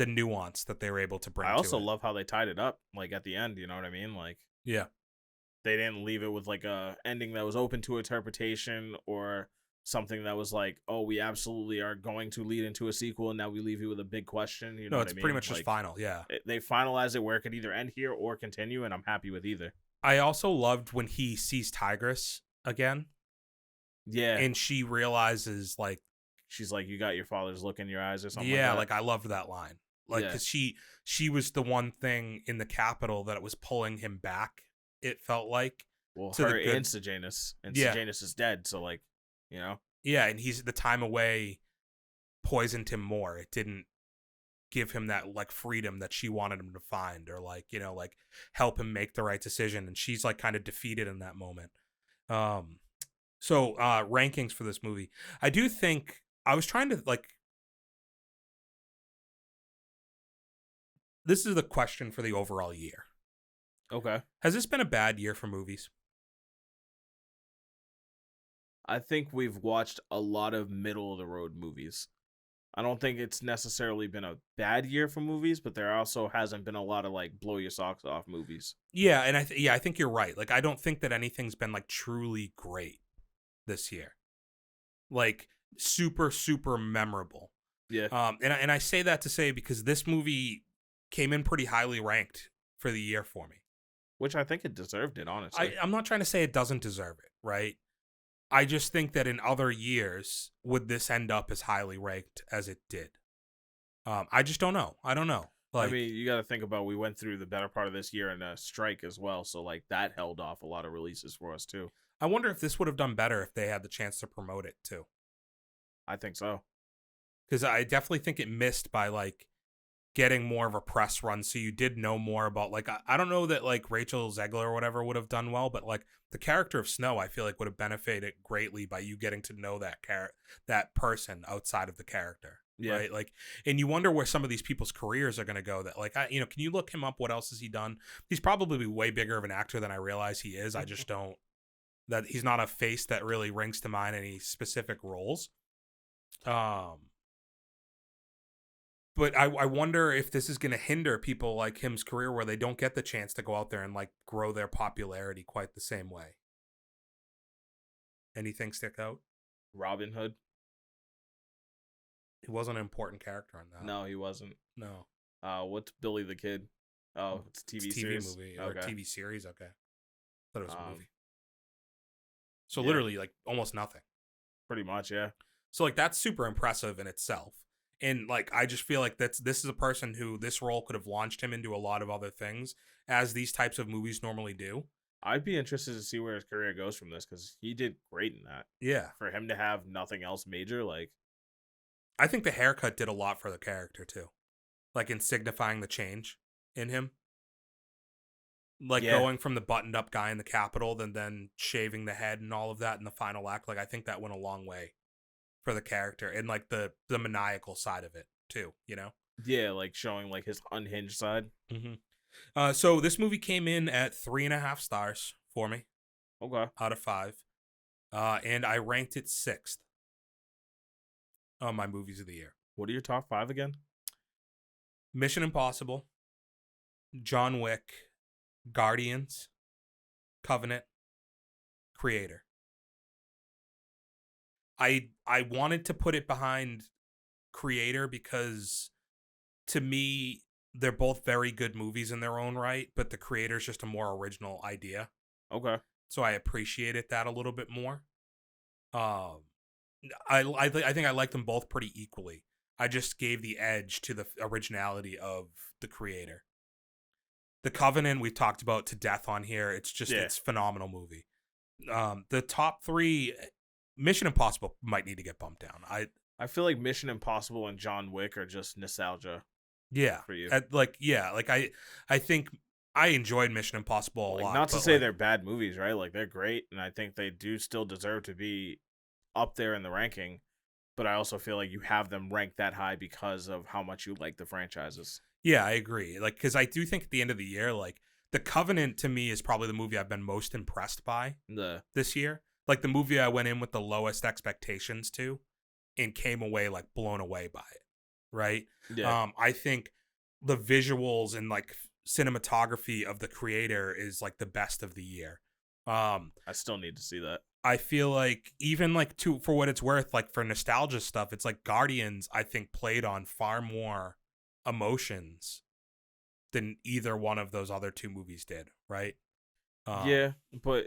nuance that they were able to bring I to also it. love how they tied it up, like at the end. You know what I mean? Like, Yeah. they didn't leave it with like a ending that was open to interpretation, or something that was like, oh, we absolutely are going to lead into a sequel, and now we leave you with a big question. You know No, what it's I mean? pretty much just Like, final. Yeah. they finalized it where it could either end here or continue, and I'm happy with either. I also loved when he sees Tigress again, Yeah, and she realizes, like, she's like, you got your father's look in your eyes or something. yeah, like that. like I loved that line. Like, Yeah. because she was the one thing in the capital that was pulling him back. It felt like, Well, to the her good. and Sejanus, and Yeah. Sejanus is dead, so like, you know. Yeah, and the time away poisoned him more. It didn't give him that, like, freedom that she wanted him to find, or, like, you know, like, help him make the right decision. And she's like kind of defeated in that moment. So rankings for this movie. I do think I was trying to, like, this is the question for the overall year. Okay. Has this been a bad year for movies? I think we've watched a lot of middle of the road movies. I don't think it's necessarily been a bad year for movies, but there also hasn't been a lot of like blow your socks off movies. Yeah, and I think you're right. Like, I don't think that anything's been, like, truly great this year. Like, super, super memorable. Yeah. And I say that to say, because this movie came in pretty highly ranked for the year for me. Which I think it deserved it, honestly. I'm not trying to say it doesn't deserve it, right? I just think that in other years, would this end up as highly ranked as it did? I just don't know. I don't know. Like, I mean, you got to think about, we went through the better part of this year in a strike as well, so like that held off a lot of releases for us too. I wonder if this would have done better if they had the chance to promote it too. I think so. Because I definitely think it missed by, like, getting more of a press run, so you did know more about, like, I don't know that, like, Rachel Zegler or whatever would have done well, but, like, the character of Snow, I feel like would have benefited greatly by you getting to know that person outside of the character. Yeah. Right? Like, and you wonder where some of these people's careers are going to go. That, like, can you look him up? What else has he done? He's probably way bigger of an actor than I realize he is. I just don't. That he's not a face that really rings to mind any specific roles. But I wonder if this is going to hinder people like him's career, where they don't get the chance to go out there and, like, grow their popularity quite the same way. Anything stick out? Robin Hood? He wasn't an important character on that. No, he wasn't. No. What's Billy the Kid? Oh, it's a TV It's series. movie or Okay. TV series. Okay. Thought it was a movie. So yeah. literally, like, almost nothing. Pretty much, yeah. So, like, that's super impressive in itself. And, like, I just feel like this is a person who this role could have launched him into a lot of other things, as these types of movies normally do. I'd be interested to see where his career goes from this, because he did great in that. Yeah. For him to have nothing else major, like, I think the haircut did a lot for the character too, like, in signifying the change in him. Like, Yeah. going from the buttoned up guy in the Capitol, then shaving the head and all of that in the final act. Like, I think that went a long way for the character, and, like, the maniacal side of it too, you know? yeah, like showing like his unhinged side. Mm-hmm. So this movie came in at 3.5 stars for me Okay. out of 5. And I ranked it 6th on my movies of the year. What are your top 5 again? Mission Impossible, John Wick, Guardians, Covenant, Creator. I wanted to put it behind Creator because, to me, they're both very good movies in their own right, but The Creator's just a more original idea. Okay. So I appreciated that a little bit more. I think I like them both pretty equally. I just gave the edge to the originality of The Creator. The Covenant we've talked about to death on here. It's just it's a phenomenal movie. The top 3, Mission Impossible might need to get bumped down. I feel like Mission Impossible and John Wick are just nostalgia. Yeah. For you. I think I enjoyed Mission Impossible a lot. Not to say they're bad movies, right? Like, they're great, and I think they do still deserve to be up there in the ranking. but I also feel like you have them ranked that high because of how much you like the franchises. Yeah, I agree. Like, because I do think at the end of the year, like, The Covenant to me is probably the movie I've been most impressed by this year. Like, the movie I went in with the lowest expectations to and came away, like, blown away by it, right? Yeah. I think the visuals and, like, cinematography of the creator is, like, the best of the year. I still need to see that. I feel like even, like, for what it's worth, like, for nostalgia stuff, it's like Guardians, I think, played on far more emotions than either one of those other two movies did, right? Yeah, but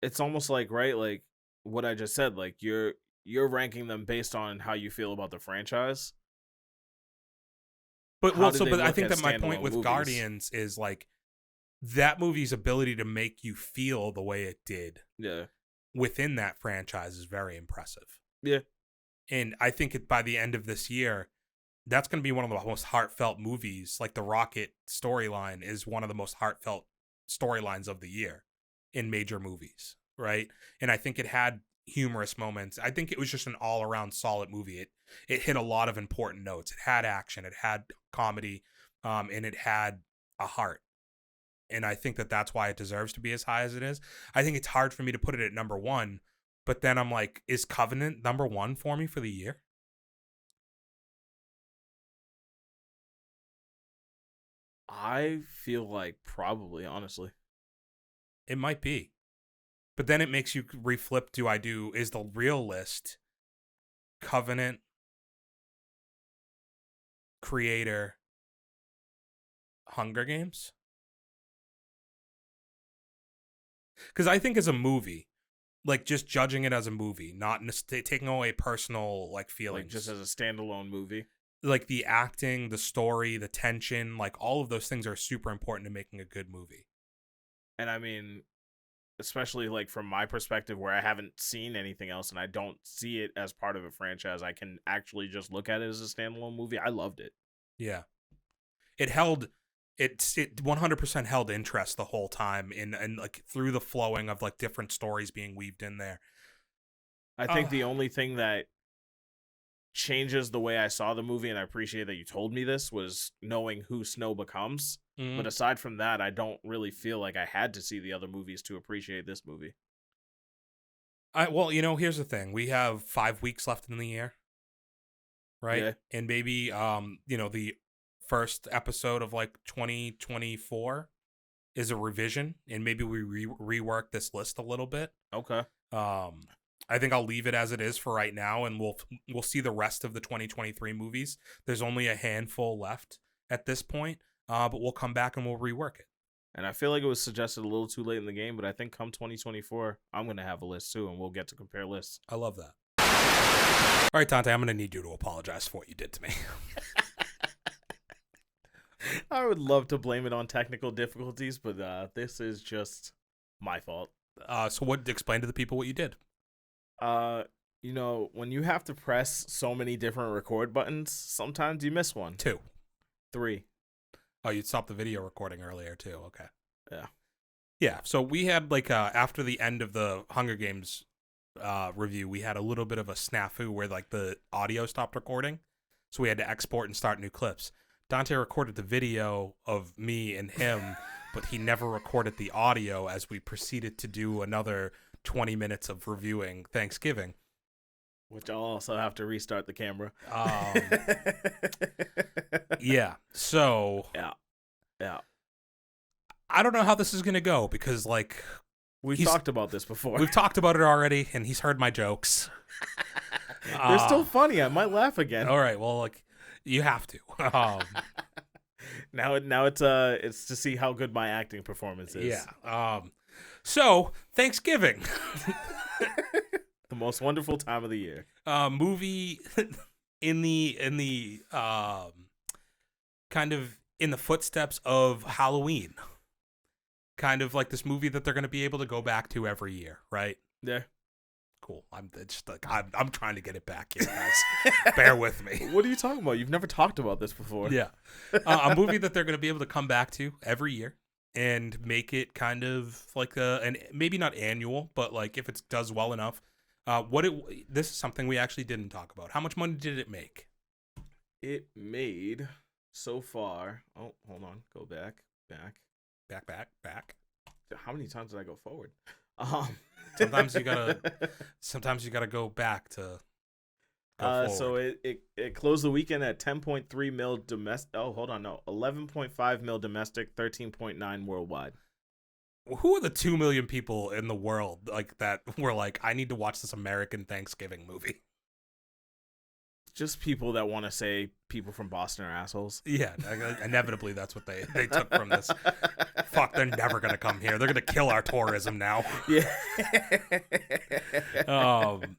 it's almost like, right, like what I just said, like you're ranking them based on how you feel about the franchise. But How did they but I look think at that my point standalone with movies? Guardians is like that movie's ability to make you feel the way it did Yeah. within that franchise is very impressive. Yeah. And I think by the end of this year, that's going to be one of the most heartfelt movies. Like the Rocket storyline is one of the most heartfelt storylines of the year in major movies, right? And I think it had humorous moments. I think it was just an all-around solid movie. It hit a lot of important notes. It had action, it had comedy, and it had a heart. And I think that that's why it deserves to be as high as it is. I think it's hard for me to put it at number one, but then I'm like, is Covenant number one for me for the year? I feel like probably, honestly. It might be. But then it makes you reflip, is the real list Covenant, Creator, Hunger Games? Because I think as a movie, like just judging it as a movie, not taking away personal like feelings, Like just as a standalone movie. like the acting, the story, the tension, like all of those things are super important to making a good movie. And I mean, especially like from my perspective where I haven't seen anything else and I don't see it as part of a franchise, I can actually just look at it as a standalone movie. I loved it. Yeah. It 100% held interest the whole time and like through the flowing of like different stories being weaved in there. I think the only thing that changes the way I saw the movie, and I appreciate that you told me this, was knowing who Snow becomes. Mm-hmm. But aside from that, I don't really feel like I had to see the other movies to appreciate this movie. Well, here's the thing. We have 5 weeks left in the year. Right? Yeah. And maybe the first episode of like 2024 is a revision, and maybe we rework this list a little bit. Okay. I think I'll leave it as it is for right now, and we'll see the rest of the 2023 movies. There's only a handful left at this point, but we'll come back and we'll rework it. And I feel like it was suggested a little too late in the game, but I think come 2024, I'm going to have a list too, and we'll get to compare lists. I love that. All right, Tante, I'm going to need you to apologize for what you did to me. I would love to blame it on technical difficulties, but this is just my fault. So explain to the people what you did. When you have to press so many different record buttons, sometimes you miss one. 2. 3. Oh, you stopped the video recording earlier too. Okay. Yeah. Yeah. So we had like after the end of the Hunger Games review, we had a little bit of a snafu where like the audio stopped recording, so we had to export and start new clips. Dante recorded the video of me and him, but he never recorded the audio as we proceeded to do another 20 minutes of reviewing Thanksgiving. Which I'll also have to restart the camera. Yeah. So. Yeah. I don't know how this is going to go because, like. We've talked about this before. We've talked about it already, and he's heard my jokes. They're still funny. I might laugh again. All right. Well, like, you have to. Now it's to see how good my acting performance is. Yeah. So Thanksgiving. The most wonderful time of the year. Movie in the kind of in the footsteps of Halloween. Kind of like this movie that they're going to be able to go back to every year, right? Yeah. Cool. I'm trying to get it back here, guys. Bear with me. What are you talking about? You've never talked about this before. Yeah. A movie that they're going to be able to come back to every year and make it kind of like and maybe not annual, but like if it does well enough, This is something we actually didn't talk about. How much money did it make? It made so far. Oh, hold on. Go back. How many times did I go forward? Sometimes you gotta go back to go forward. So it closed the weekend at 10.3 mil domestic. Oh, hold on, no, 11.5 mil domestic, 13.9 worldwide. Who are the 2 million people in the world like that were like, I need to watch this American Thanksgiving movie? Just people that want to say people from Boston are assholes. Yeah, inevitably that's what they took from this. Fuck, they're never gonna come here. They're gonna kill our tourism now. Yeah. On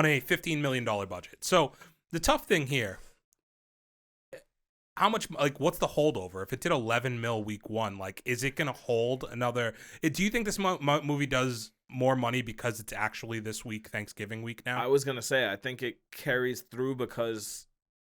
a $15 million budget. So the tough thing here, how much, like, what's the holdover? If it did 11 mil week one, like, is it gonna hold another? Do you think this movie does more money because it's actually this week, Thanksgiving week now? I was gonna say, I think it carries through because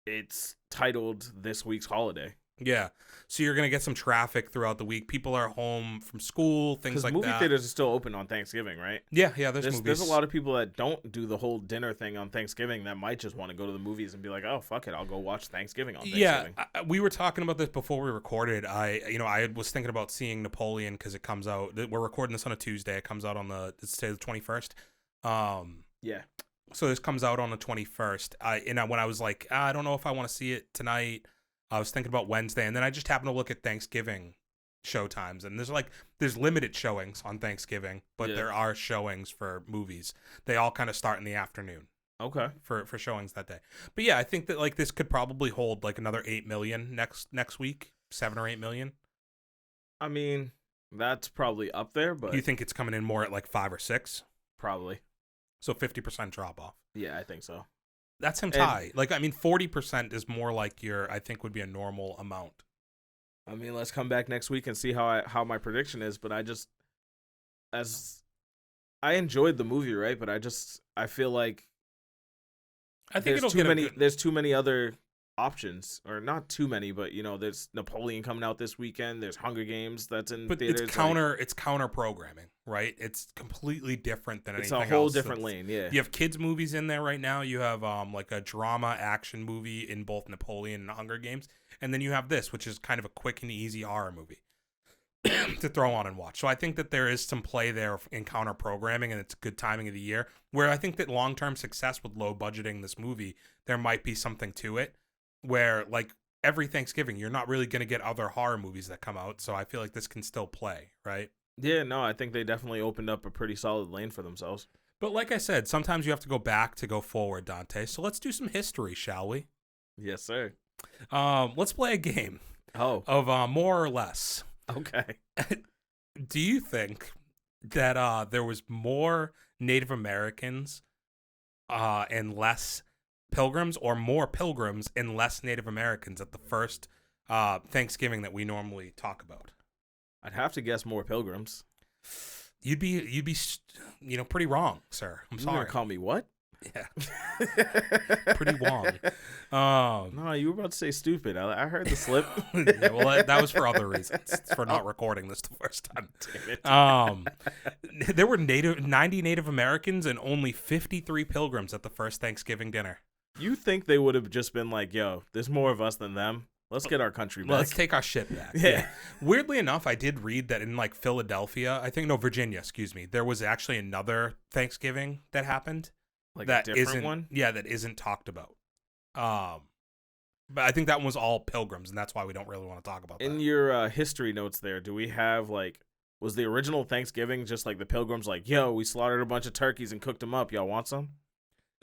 it's titled this week's holiday. Yeah, so you're gonna get some traffic throughout the week. People are home from school, things like that. Movie theaters are still open on Thanksgiving, right? Yeah. There's a lot of people that don't do the whole dinner thing on Thanksgiving that might just want to go to the movies and be like, oh, fuck it, I'll go watch Thanksgiving on Thanksgiving. Yeah, we were talking about this before we recorded. I was thinking about seeing Napoleon because it comes out. We're recording this on a Tuesday. It comes out on the 21st. Yeah. So this comes out on the 21st. When I was like, I don't know if I want to see it tonight, I was thinking about Wednesday, and then I just happened to look at Thanksgiving showtimes, and there's limited showings on Thanksgiving, but there are showings for movies. They all kind of start in the afternoon. Okay. For showings that day. But yeah, I think that like this could probably hold like another 8 million next week, 7 or 8 million. I mean, that's probably up there, but you think it's coming in more at like 5 or 6? Probably. So 50% drop off. Yeah, I think so. That seems high. Like, I mean, 40% is more like I think would be a normal amount. I mean, let's come back next week and see how my prediction is. But I enjoyed the movie, right? But I feel like there's too many other options, or not too many, but there's Napoleon coming out this weekend. There's Hunger Games that's in theaters. It's counter programming, right? It's completely different than anything else. It's a whole different lane. Yeah, you have kids movies in there right now. You have like a drama action movie in both Napoleon and Hunger Games, and then you have this, which is kind of a quick and easy horror movie to throw on and watch. So I think that there is some play there in counter programming, and it's a good timing of the year. Where I think that long term success with low budgeting this movie, there might be something to it. Where like every Thanksgiving, you're not really going to get other horror movies that come out. So I feel like this can still play, right? Yeah, no, I think they definitely opened up a pretty solid lane for themselves. But like I said, sometimes you have to go back to go forward, Dante. So let's do some history, shall we? Yes, sir. Let's play a game. Of more or less. Okay. Do you think that there was more Native Americans and less Pilgrims, or more Pilgrims and less Native Americans at the first Thanksgiving that we normally talk about? I'd have to guess more Pilgrims. You'd be pretty wrong, sir. I'm sorry. You're gonna call me what? Yeah. Pretty wrong. No, you were about to say stupid. I heard the slip. Yeah, well, that was for other reasons. It's for not recording this the first time. Damn it. There were 90 Native Americans and only 53 Pilgrims at the first Thanksgiving dinner. You think they would have just been like, yo, there's more of us than them. Let's get our country back. Let's take our shit back. Yeah. Weirdly enough, I did read that in like Virginia, excuse me, there was actually another Thanksgiving that happened. Like that a different one? Yeah, that isn't talked about. But I think that one was all Pilgrims, and that's why we don't really want to talk about that. In your history notes there, do we have like, was the original Thanksgiving just like the Pilgrims like, yo, we slaughtered a bunch of turkeys and cooked them up. Y'all want some?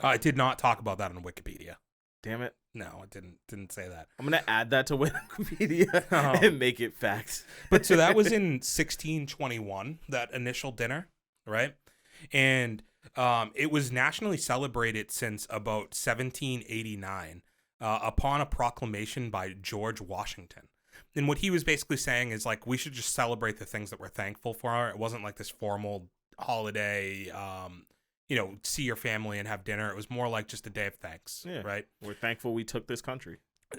I did not talk about that on Wikipedia. Damn it. No, it didn't say that. I'm going to add that to Wikipedia and make it fact. But so that was in 1621, that initial dinner, right? And it was nationally celebrated since about 1789 upon a proclamation by George Washington. And what he was basically saying is like, we should just celebrate the things that we're thankful for. It wasn't like this formal holiday, see your family and have dinner. It was more like just a day of thanks, right? We're thankful we took this country.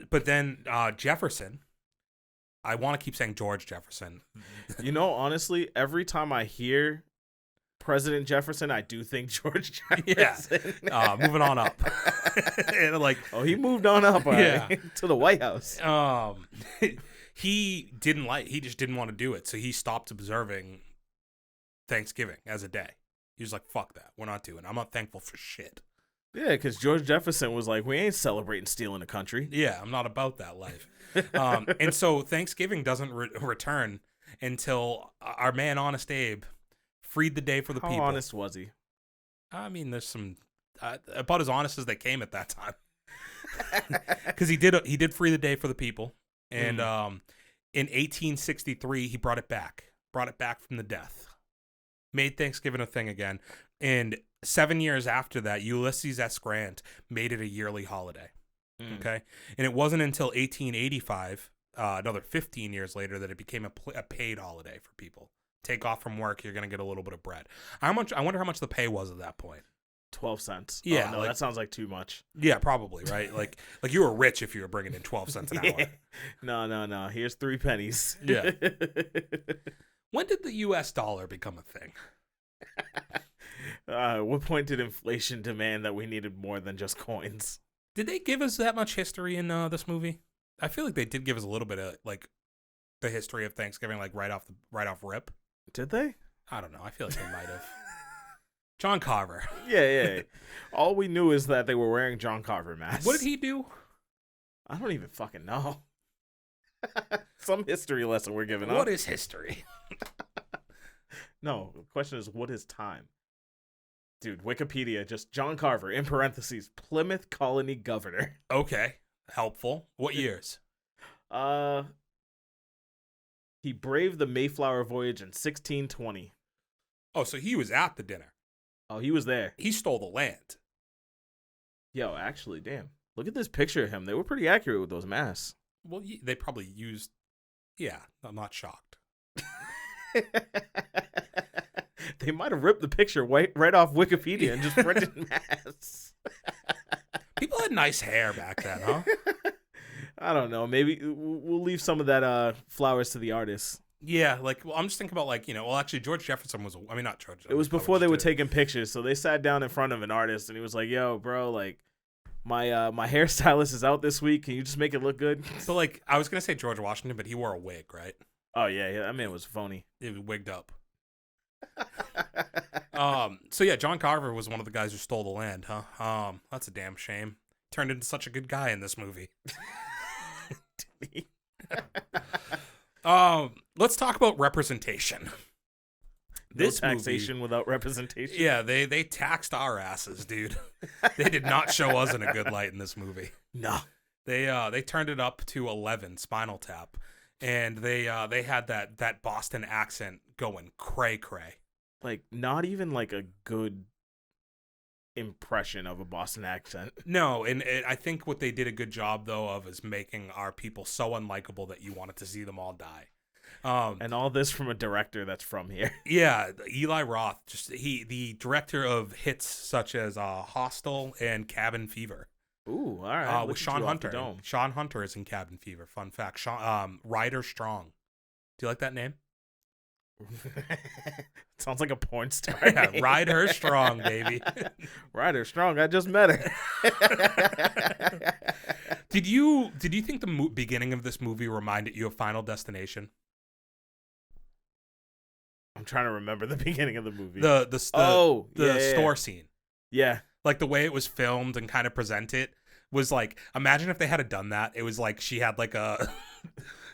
But then Jefferson, I want to keep saying George Jefferson. Honestly, every time I hear President Jefferson, I do think George Yeah. Jefferson. Moving on up. And like, Oh, he moved on up, all Yeah. right, to the White House. he just didn't want to do it, so he stopped observing Thanksgiving as a day. He was like, fuck that, we're not doing it. I'm not thankful for shit. Yeah, because George Jefferson was like, we ain't celebrating stealing the country. Yeah, I'm not about that life. And so Thanksgiving doesn't return until our man Honest Abe freed the day for the How people. honest was he? I mean, there's some about as honest as they came at that time, because he did free the day for the people, and in 1863 he brought it back from the death, made Thanksgiving a thing again, and 7 years after that, Ulysses S. Grant made it a yearly holiday. Okay, and it wasn't until 1885, another 15 years later, that it became a paid holiday for people. Take off from work, you're gonna get a little bit of bread. I wonder how much the pay was at that point. 12 cents. Yeah, Oh, no, that sounds like too much. Yeah, probably, right? like you were rich if you were bringing in 12 cents an hour. No. Here's 3 pennies. Yeah. When did the U.S. dollar become a thing? At what point did inflation demand that we needed more than just coins? Did they give us that much history in this movie? I feel like they did give us a little bit of like the history of Thanksgiving, like right off rip. Did they? I don't know. I feel like they might have. John Carver. Yeah. All we knew is that they were wearing John Carver masks. What did he do? I don't even fucking know. Some history lesson we're giving up. What is history? No, the question is, what is time? Dude, Wikipedia, just John Carver, in parentheses, Plymouth Colony Governor. Okay. Helpful. What years? He braved the Mayflower voyage in 1620. Oh, so he was at the dinner. Oh, he was there. He stole the land. Yo, actually, damn. Look at this picture of him. They were pretty accurate with those masks. Well, they probably used... Yeah, I'm not shocked. They might have ripped the picture right off Wikipedia and just printed masks. People had nice hair back then, huh? I don't know. Maybe we'll leave some of that flowers to the artists. Yeah, like, well, I'm just thinking about, like, well, actually, George Jefferson was... I mean, not George. It was before they were taking pictures, so they sat down in front of an artist, and he was like, yo, bro, like, my hairstylist is out this week. Can you just make it look good? So, like, I was going to say George Washington, but he wore a wig, right? Oh, yeah, that man was phony. He was wigged up. So, yeah, John Carver was one of the guys who stole the land, huh? That's a damn shame. Turned into such a good guy in this movie. Let's talk about representation. This taxation movie, without representation. Yeah, they taxed our asses, dude. They did not show us in a good light in this movie. No. They turned it up to 11, Spinal Tap, and they had that Boston accent going cray. Like, not even like a good impression of a Boston accent. No, and I think what they did a good job though of is making our people so unlikable that you wanted to see them all die. And all this from a director that's from here. Yeah, Eli Roth, the director of hits such as Hostel and Cabin Fever. Ooh, all right. With Sean Hunter. Sean Hunter is in Cabin Fever. Fun fact. Ryder Strong. Do you like that name? Sounds like a porn star. Yeah, Ryder Strong, baby. Ryder Strong. I just met her. Did you think the beginning of this movie reminded you of Final Destination? I'm trying to remember the beginning of the movie. The store scene. Yeah. Like the way it was filmed and kind of presented was like, imagine if they had done that. It was like she had like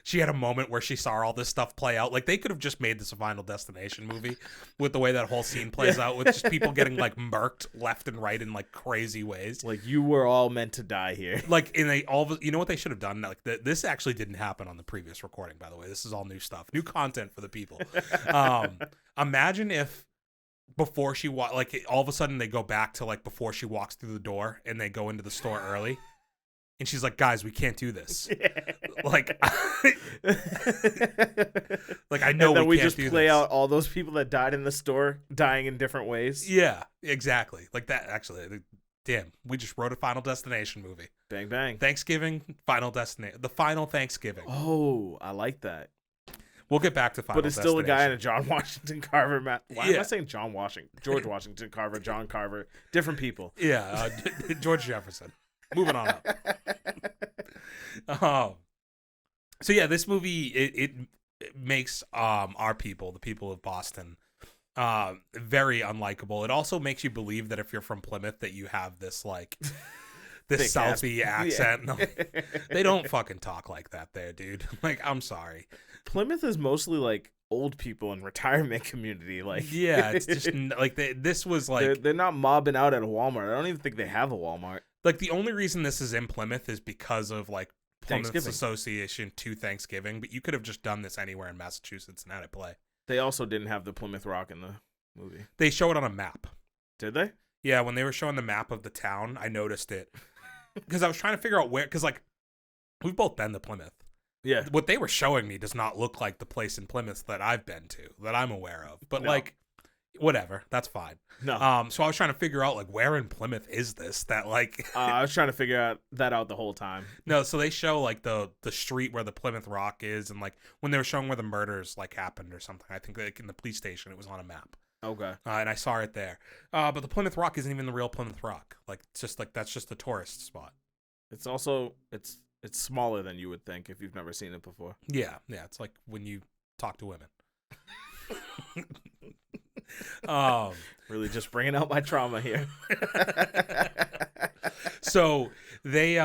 she had a moment where she saw all this stuff play out. Like they could have just made this a Final Destination movie with the way that whole scene plays out, with just people getting like murked left and right in like crazy ways. Like you were all meant to die here. Like, and you know what they should have done? Like this actually didn't happen on the previous recording, by the way. This is all new stuff, new content for the people. Imagine if before she all of a sudden they go back to like before she walks through the door and they go into the store early. And she's like, guys, we can't do this. Like, I know and then we we can't just do play this. out all those people that died in the store dying in different ways. Yeah, exactly. Like that, actually. Damn, we just wrote a Final Destination movie. Bang, bang. Thanksgiving, Final Destination. The Final Thanksgiving. Oh, I like that. We'll get back to Final But it's still a guy in a Destination. John Washington Carver mask. Why am I saying John Washington? George Washington Carver, John Carver. Different people. Yeah, George Jefferson. Moving on up. So yeah, this movie it makes our people, the people of Boston, very unlikable. It also makes you believe that if you're from Plymouth that you have this like this Southie accent. Yeah. No, they don't fucking talk like that there, dude. Like, I'm sorry. Plymouth is mostly like old people in retirement community. Like, yeah, it's just like this was like they're not mobbing out at a Walmart. I don't even think they have a Walmart. Like, the only reason this is in Plymouth is because of like Plymouth's association to Thanksgiving, but you could have just done this anywhere in Massachusetts and had it play. They also didn't have the Plymouth Rock in the movie. They show it on a map. Did they? Yeah, when they were showing the map of the town, I noticed it. Because I was trying to figure out where, because like, we've both been to Plymouth. Yeah. What they were showing me does not look like the place in Plymouth that I've been to, that I'm aware of. But like, whatever, that's fine. No. So I was trying to figure out like where in Plymouth is this that like I was trying to figure that out the whole time. No, so they show like the street where the Plymouth Rock is, and like when they were showing where the murders like happened or something, I think like in the police station it was on a map. Okay. And I saw it there. But the Plymouth Rock isn't even the real Plymouth Rock. Like, it's just like that's just a tourist spot. It's also it's smaller than you would think if you've never seen it before. Yeah, it's like when you talk to women. Really just bringing out my trauma here. So they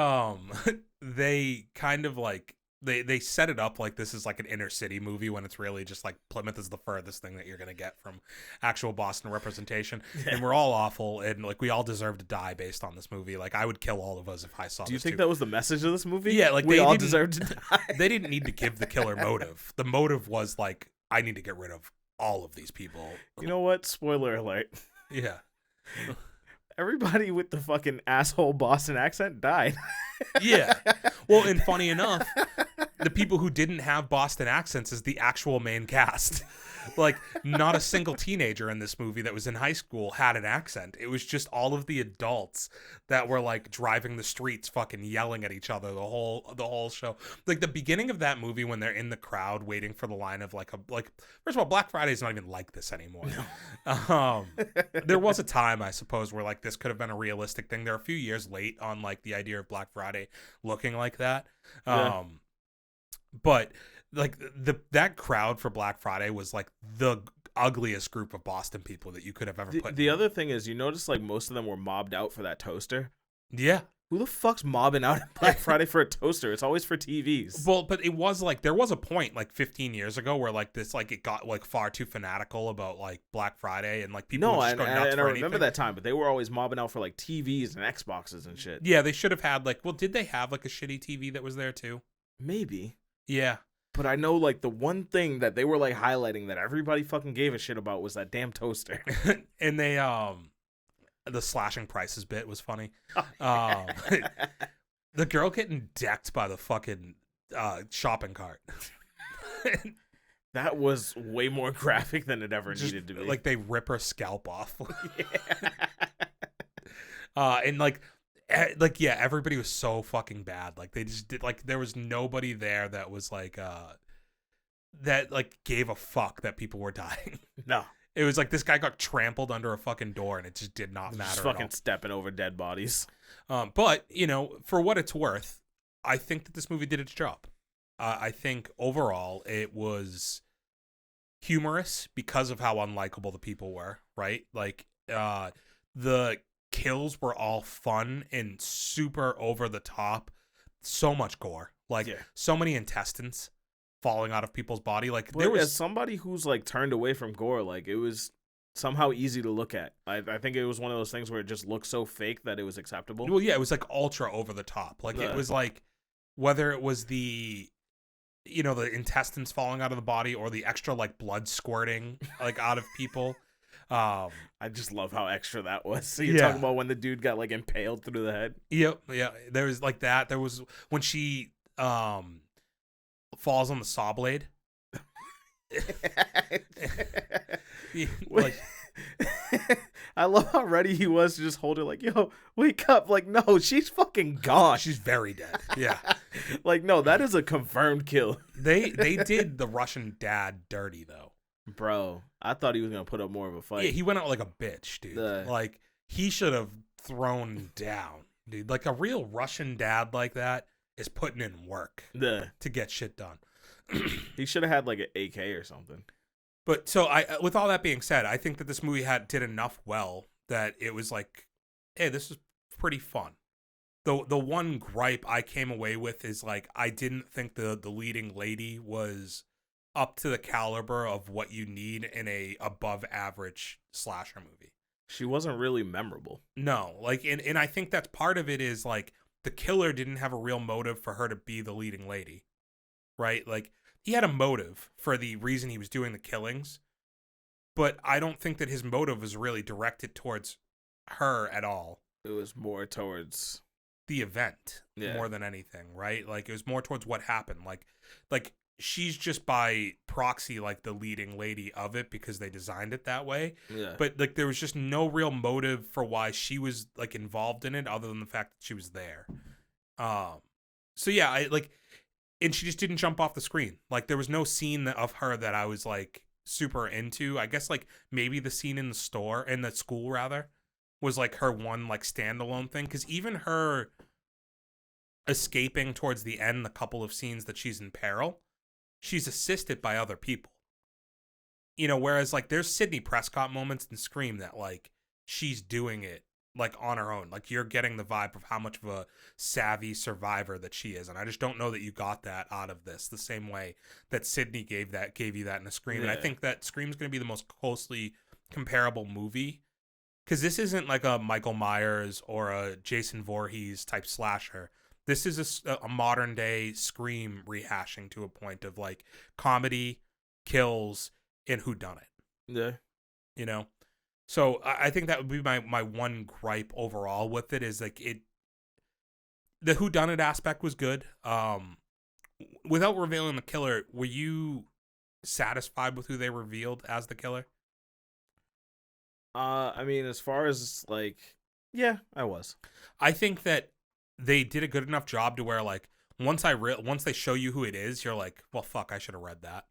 kind of like they set it up like this is like an inner city movie when it's really just like Plymouth is the furthest thing that you're gonna get from actual Boston representation. Yeah. And we're all awful and like we all deserve to die based on this movie. Like I would kill all of us if I saw. Do you think that was the message of this movie? Yeah, like we all deserve to die. They didn't need to give the killer motive. The motive was like, I need to get rid of all of these people. You know what? Spoiler alert. Yeah. Everybody with the fucking asshole Boston accent died. Yeah. Well, and funny enough, the people who didn't have Boston accents is the actual main cast. Like, not a single teenager in this movie that was in high school had an accent. It was just all of the adults that were like driving the streets fucking yelling at each other the whole show. Like the beginning of that movie when they're in the crowd waiting for the line of like first of all, Black Friday is not even like this anymore. No. There was a time, I suppose, where like this could have been a realistic thing. They're a few years late on like the idea of Black Friday looking like that. Yeah. But like that crowd for Black Friday was like the ugliest group of Boston people that you could have ever put. The other thing is, you notice like most of them were mobbed out for that toaster. Yeah. Who the fuck's mobbing out at Black Friday for a toaster? It's always for TVs. Well, but it was like there was a point like 15 years ago where like this like it got like far too fanatical about like Black Friday and like people would just go nuts for anything. I remember that time, but they were always mobbing out for like TVs and Xboxes and shit. Yeah, they should have had like, well, did they have like a shitty TV that was there too? Maybe. Yeah. But I know, like, the one thing that they were, like, highlighting that everybody fucking gave a shit about was that damn toaster. And they, the slashing prices bit was funny. The girl getting decked by the fucking shopping cart. That was way more graphic than it ever needed to be. Like, they rip her scalp off. And, like, yeah, everybody was so fucking bad. Like they just did, like there was nobody there that was like that like gave a fuck that people were dying. No, it was like this guy got trampled under a fucking door, and it just did not matter. Just fucking stepping over dead bodies. But you know, for what it's worth, I think that this movie did its job. I think overall it was humorous because of how unlikable the people were. Right, like the kills were all fun and super over the top. So much gore, like so many intestines falling out of people's body. Like there was, as somebody who's like turned away from gore, like it was somehow easy to look at. I think it was one of those things where it just looked so fake that it was acceptable. Well, yeah, it was like ultra over the top. Like it was like whether it was the the intestines falling out of the body or the extra like blood squirting like out of people. I just love how extra that was. So you're talking about when the dude got like impaled through the head? Yep, yeah. There was like that. There was when she falls on the saw blade. Like, I love how ready he was to just hold her like, yo, wake up. Like, no, she's fucking gone. She's very dead. Yeah. Like, no, that is a confirmed kill. They did the Russian dad dirty though. Bro, I thought he was gonna put up more of a fight. Yeah, he went out like a bitch, dude. The- Like he should have thrown down, dude. Like a real Russian dad like that is putting in work to get shit done. He should have had like an AK or something. But so with all that being said, I think that this movie did enough well that it was like, hey, this is pretty fun. The one gripe I came away with is like I didn't think the leading lady was up to the caliber of what you need in a above average slasher movie. She wasn't really memorable. No, like and I think that's part of it is like the killer didn't have a real motive for her to be the leading lady. Right? Like he had a motive for the reason he was doing the killings, but I don't think that his motive was really directed towards her at all. It was more towards the event more than anything, right? Like it was more towards what happened. Like she's just by proxy like the leading lady of it because they designed it that way. Yeah. But like there was just no real motive for why she was like involved in it other than the fact that she was there. So yeah, I like, and she just didn't jump off the screen. Like there was no scene of her that I was like super into. I guess like maybe the scene in the school rather, was like her one like standalone thing. Because even her escaping towards the end, the couple of scenes that she's in peril, she's assisted by other people. You know, whereas like there's Sidney Prescott moments in Scream that like she's doing it like on her own. Like you're getting the vibe of how much of a savvy survivor that she is. And I just don't know that you got that out of this the same way that Sidney gave you that in a Scream. Yeah. And I think that Scream's going to be the most closely comparable movie. Because this isn't like a Michael Myers or a Jason Voorhees type slasher. This is a modern day Scream rehashing to a point of like comedy, kills, and whodunit. Yeah. You know? So I think that would be my one gripe overall with it is like the whodunit aspect was good. Without revealing the killer, were you satisfied with who they revealed as the killer? I mean, as far as like, yeah, I was. I think that they did a good enough job to where like once they show you who it is, you're like, well, fuck, I should have read that.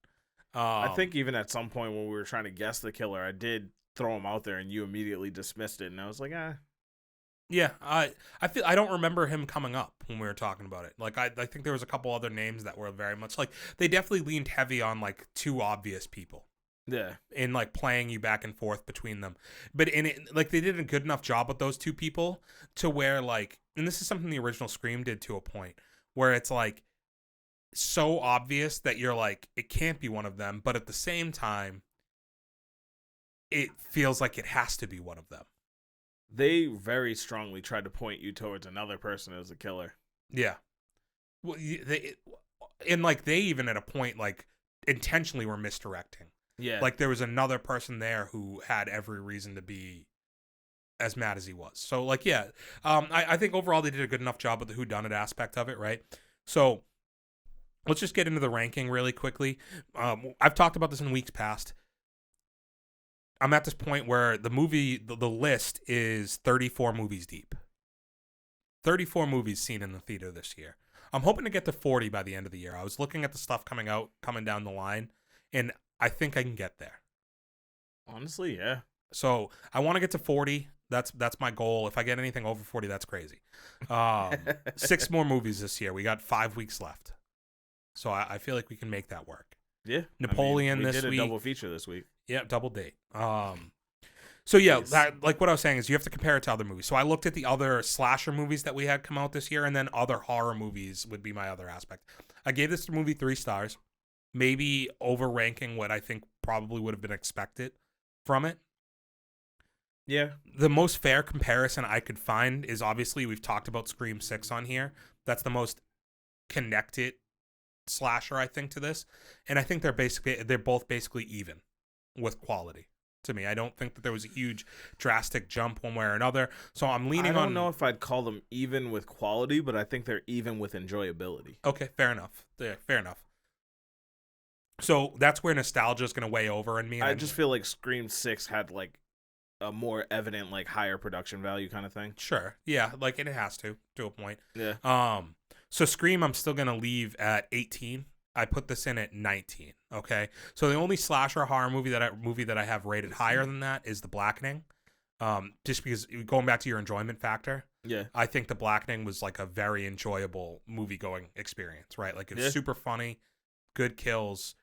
I think even at some point when we were trying to guess the killer, I did throw him out there, and you immediately dismissed it, and I was like, ah. Yeah, I don't remember him coming up when we were talking about it. Like I think there was a couple other names that were very much like they definitely leaned heavy on like two obvious people. Yeah. In like playing you back and forth between them. But in it, like they did a good enough job with those two people to where like, and this is something the original Scream did to a point where it's like so obvious that you're like, it can't be one of them. But at the same time, it feels like it has to be one of them. They very strongly tried to point you towards another person as a killer. Yeah. Well, they even at a point like intentionally were misdirecting. Yeah. Like there was another person there who had every reason to be as mad as he was. So like, yeah, I think overall they did a good enough job with the whodunit aspect of it, right? So let's just get into the ranking really quickly. I've talked about this in weeks past. I'm at this point where the list is 34 movies deep. 34 movies seen in the theater this year. I'm hoping to get to 40 by the end of the year. I was looking at the stuff coming down the line, and I think I can get there. Honestly, yeah. So I want to get to 40. That's my goal. If I get anything over 40, that's crazy. 6 more movies this year. We got 5 weeks left. So I feel like we can make that work. Yeah. Napoleon this week. We did a double feature this week. Yeah, double date. So yeah, Nice. that, like what I was saying is you have to compare it to other movies. So I looked at the other slasher movies that we had come out this year, and then other horror movies would be my other aspect. I gave this movie 3 stars. Maybe overranking what I think probably would have been expected from it. Yeah. The most fair comparison I could find is obviously we've talked about Scream 6 on here. That's the most connected slasher I think to this. And I think they're both basically even with quality to me. I don't think that there was a huge drastic jump one way or another. So I'm leaning on I don't know if I'd call them even with quality, but I think they're even with enjoyability. Okay, fair enough. Yeah, fair enough. So that's where nostalgia is going to weigh over in me. I just feel like Scream 6 had like a more evident, like higher production value kind of thing. Sure. Yeah, like it has to a point. Yeah. So Scream I'm still going to leave at 18 I put this in at 19. Okay, so the only slasher horror movie that I have rated higher than that is The Blackening. Just because going back to your enjoyment factor, Yeah. I think The Blackening was like a very enjoyable movie going experience, right? Like it's super funny, good kills,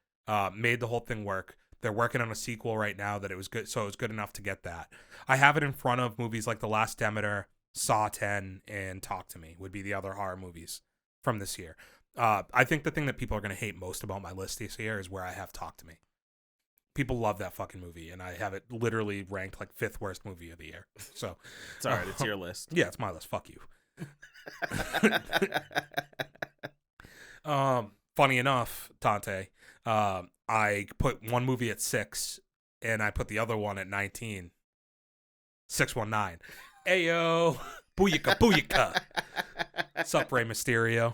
made the whole thing work. They're working on a sequel right now that it was good, so it was good enough to get that. I have it in front of movies like The Last Demeter, Saw 10, and Talk to Me would be the other horror movies from this year. I think the thing that people are going to hate most about my list this year is where I have Talk to Me. People love that fucking movie, and I have it literally ranked like 5th worst movie of the year. So it's all right. It's your list. Yeah, it's my list. Fuck you. Funny enough, Tante, I put one movie at 6, and I put the other one at 19. 619. Ayo, booyaka, booyaka. Sup, Rey Mysterio.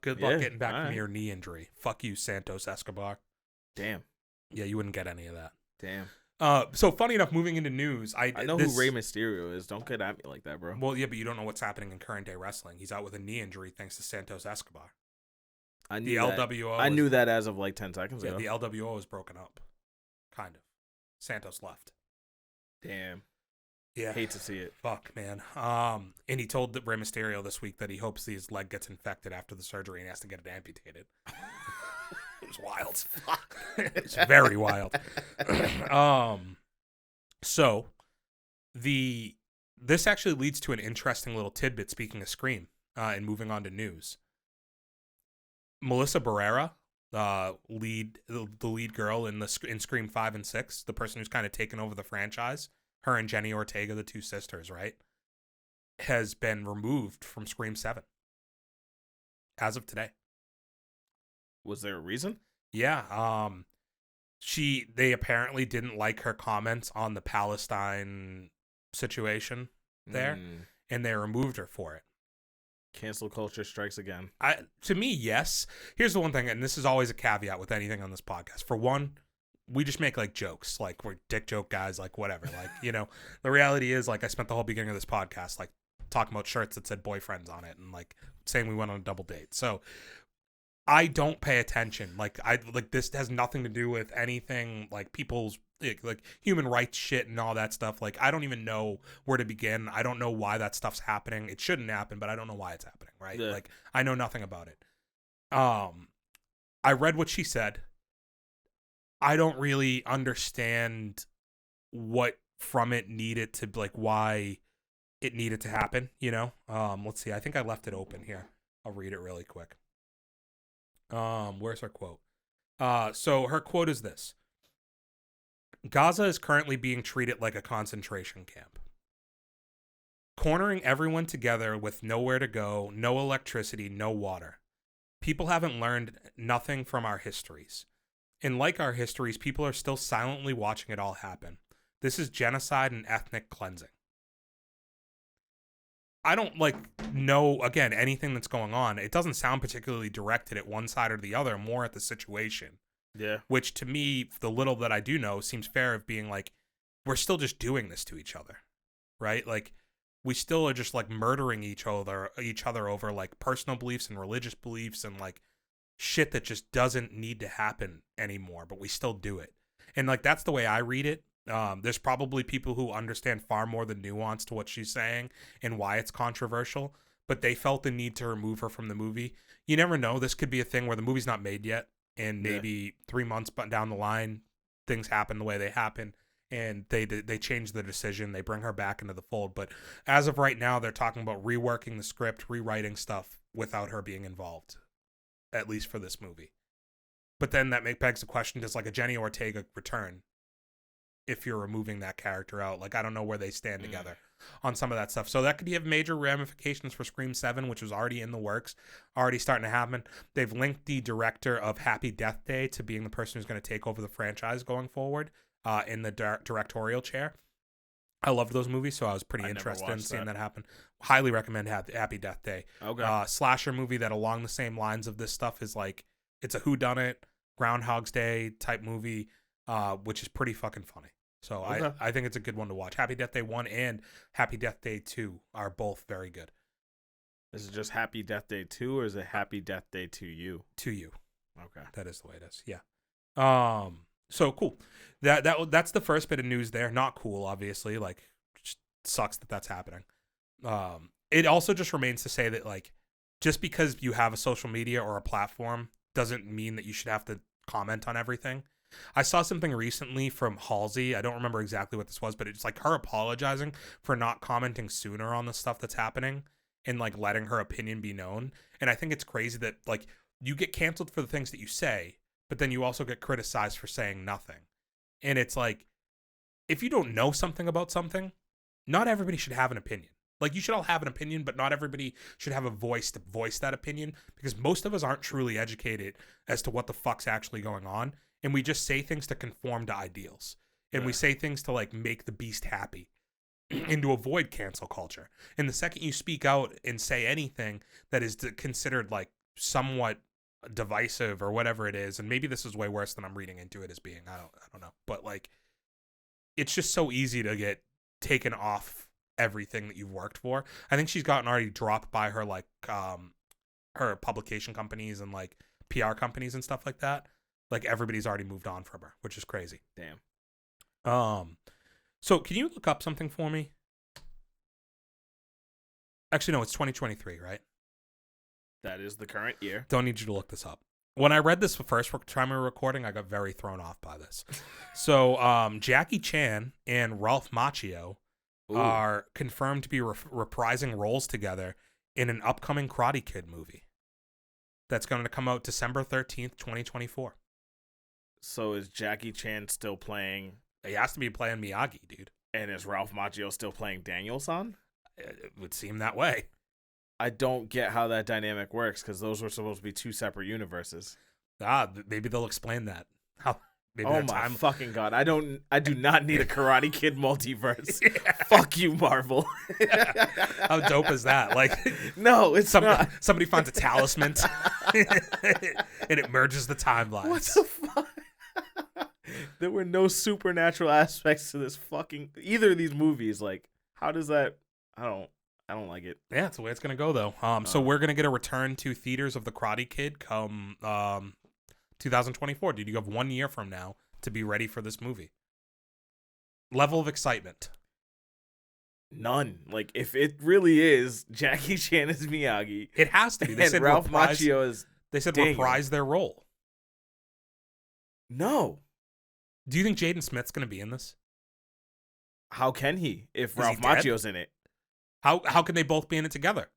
Good luck getting back from your knee injury. Fuck you, Santos Escobar. Damn. Yeah, you wouldn't get any of that. Damn. So funny enough, moving into news, I know who Rey Mysterio is. Don't get at me like that, bro. Well, yeah, but you don't know what's happening in current day wrestling. He's out with a knee injury thanks to Santos Escobar. I knew that as of like 10 seconds ago. The LWO was broken up, kind of. Santos left. Damn. Yeah. Hate to see it. Fuck, man. And he told Rey Mysterio this week that he hopes his leg gets infected after the surgery and he has to get it amputated. It was wild. It's very wild. So this actually leads to an interesting little tidbit. Speaking of Scream, and moving on to news, Melissa Barrera, the lead girl in Scream 5 and 6, the person who's kind of taken over the franchise, her and Jenny Ortega, the two sisters, right, has been removed from Scream 7 as of today. Was there a reason? Yeah. They apparently didn't like her comments on the Palestine situation there, and they removed her for it. Cancel culture strikes again. To me, yes. Here's the one thing, and this is always a caveat with anything on this podcast. For one, we just make like jokes, like we're dick joke guys, like whatever. Like, you know, the reality is, like, I spent the whole beginning of this podcast like talking about shirts that said boyfriends on it and like saying we went on a double date. So I don't pay attention. Like this has nothing to do with anything like people's like human rights shit and all that stuff. Like, I don't even know where to begin. I don't know why that stuff's happening. It shouldn't happen, but I don't know why it's happening, right? Yeah. Like, I know nothing about it. I read what she said. I don't really understand what from it needed to, like, why it needed to happen, you know? Let's see. I think I left it open here. I'll read it really quick. Where's her quote? So her quote is this: Gaza is currently being treated like a concentration camp. Cornering everyone together with nowhere to go, no electricity, no water. People haven't learned nothing from our histories. And like our histories, people are still silently watching it all happen. This is genocide and ethnic cleansing. I don't know, again, anything that's going on. It doesn't sound particularly directed at one side or the other, more at the situation. Yeah. Which to me, the little that I do know, seems fair of being like, we're still just doing this to each other, right? Like, we still are just like murdering each other over like personal beliefs and religious beliefs and like shit that just doesn't need to happen anymore, but we still do it. And like, that's the way I read it. There's probably people who understand far more the nuance to what she's saying and why it's controversial, but they felt the need to remove her from the movie. You never know. This could be a thing where the movie's not made yet, and maybe 3 months down the line, things happen the way they happen, and they change the decision. They bring her back into the fold. But as of right now, they're talking about reworking the script, rewriting stuff without her being involved, at least for this movie. But then that begs the question, does like a Jenny Ortega return if you're removing that character out? Like, I don't know where they stand together on some of that stuff. So that could have major ramifications for Scream 7, which was already in the works, already starting to happen. They've linked the director of Happy Death Day to being the person who's going to take over the franchise going forward in the directorial chair. I loved those movies, so I was pretty interested in seeing that happen. Highly recommend Happy Death Day. Okay. Slasher movie that along the same lines of this stuff is like, it's a whodunit, Groundhog's Day type movie, which is pretty fucking funny. So okay. I think it's a good one to watch. Happy Death Day 1 and Happy Death Day 2 are both very good. Is it just Happy Death Day 2 or is it Happy Death Day to you? To you. Okay. That is the way it is. Yeah. So cool. That's the first bit of news there. Not cool, obviously. Like, just sucks that that's happening. It also just remains to say that, like, just because you have a social media or a platform doesn't mean that you should have to comment on everything. I saw something recently from Halsey. I don't remember exactly what this was, but it's like her apologizing for not commenting sooner on the stuff that's happening and like letting her opinion be known. And I think it's crazy that like you get canceled for the things that you say, but then you also get criticized for saying nothing. And it's like, if you don't know something about something, not everybody should have an opinion. Like, you should all have an opinion, but not everybody should have a voice to voice that opinion, because most of us aren't truly educated as to what the fuck's actually going on. And we just say things to conform to ideals. And we say things to, like, make the beast happy and to avoid cancel culture. And the second you speak out and say anything that is considered, like, somewhat divisive or whatever it is, and maybe this is way worse than I'm reading into it as being, I don't know. But, like, it's just so easy to get taken off everything that you've worked for. I think she's gotten already dropped by her, like, her publication companies and, like, PR companies and stuff like that. Like, everybody's already moved on from her, which is crazy. Damn. So can you look up something for me? Actually, no, it's 2023, right? That is the current year. Don't need you to look this up. When I read this the first time we were recording, I got very thrown off by this. So Jackie Chan and Ralph Macchio are confirmed to be reprising roles together in an upcoming Karate Kid movie that's going to come out December 13th, 2024. So is Jackie Chan still playing? He has to be playing Miyagi, dude. And is Ralph Macchio still playing Daniel-san? It would seem that way. I don't get how that dynamic works, because those were supposed to be two separate universes. Maybe they'll explain that. Maybe oh my fucking god! I do not need a Karate Kid multiverse. Yeah. Fuck you, Marvel. How dope is that? Like, no, it's not. Somebody finds a talisman and it merges the timelines. What the fuck? There were no supernatural aspects to this fucking either of these movies. Like, how does that? I don't like it. Yeah, it's the way it's gonna go though. So we're gonna get a return to theaters of the Karate Kid come 2024. Dude, you have 1 year from now to be ready for this movie. Level of excitement? None. Like, if it really is Jackie Chan as Miyagi, it has to be. They and said Ralph Macchio is. They said reprise their role. No. Do you think Jaden Smith's gonna be in this? How can he if Ralph Macchio's in it? How can they both be in it together?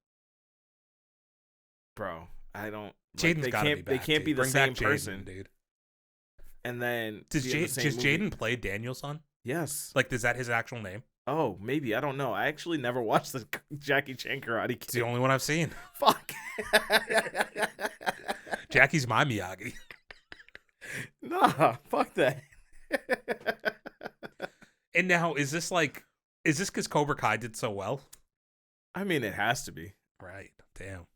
Bro, I don't. Jaden's gotta be back. They can't be the same person, dude. And then does Jaden play Daniel-san? Yes. Like, is that his actual name? Oh, maybe. I don't know. I actually never watched the Jackie Chan Karate Kid. It's the only one I've seen. Fuck. Jackie's my Miyagi. Nah, fuck that. And now, is this because Cobra Kai did so well? I mean, it has to be. Right. Damn.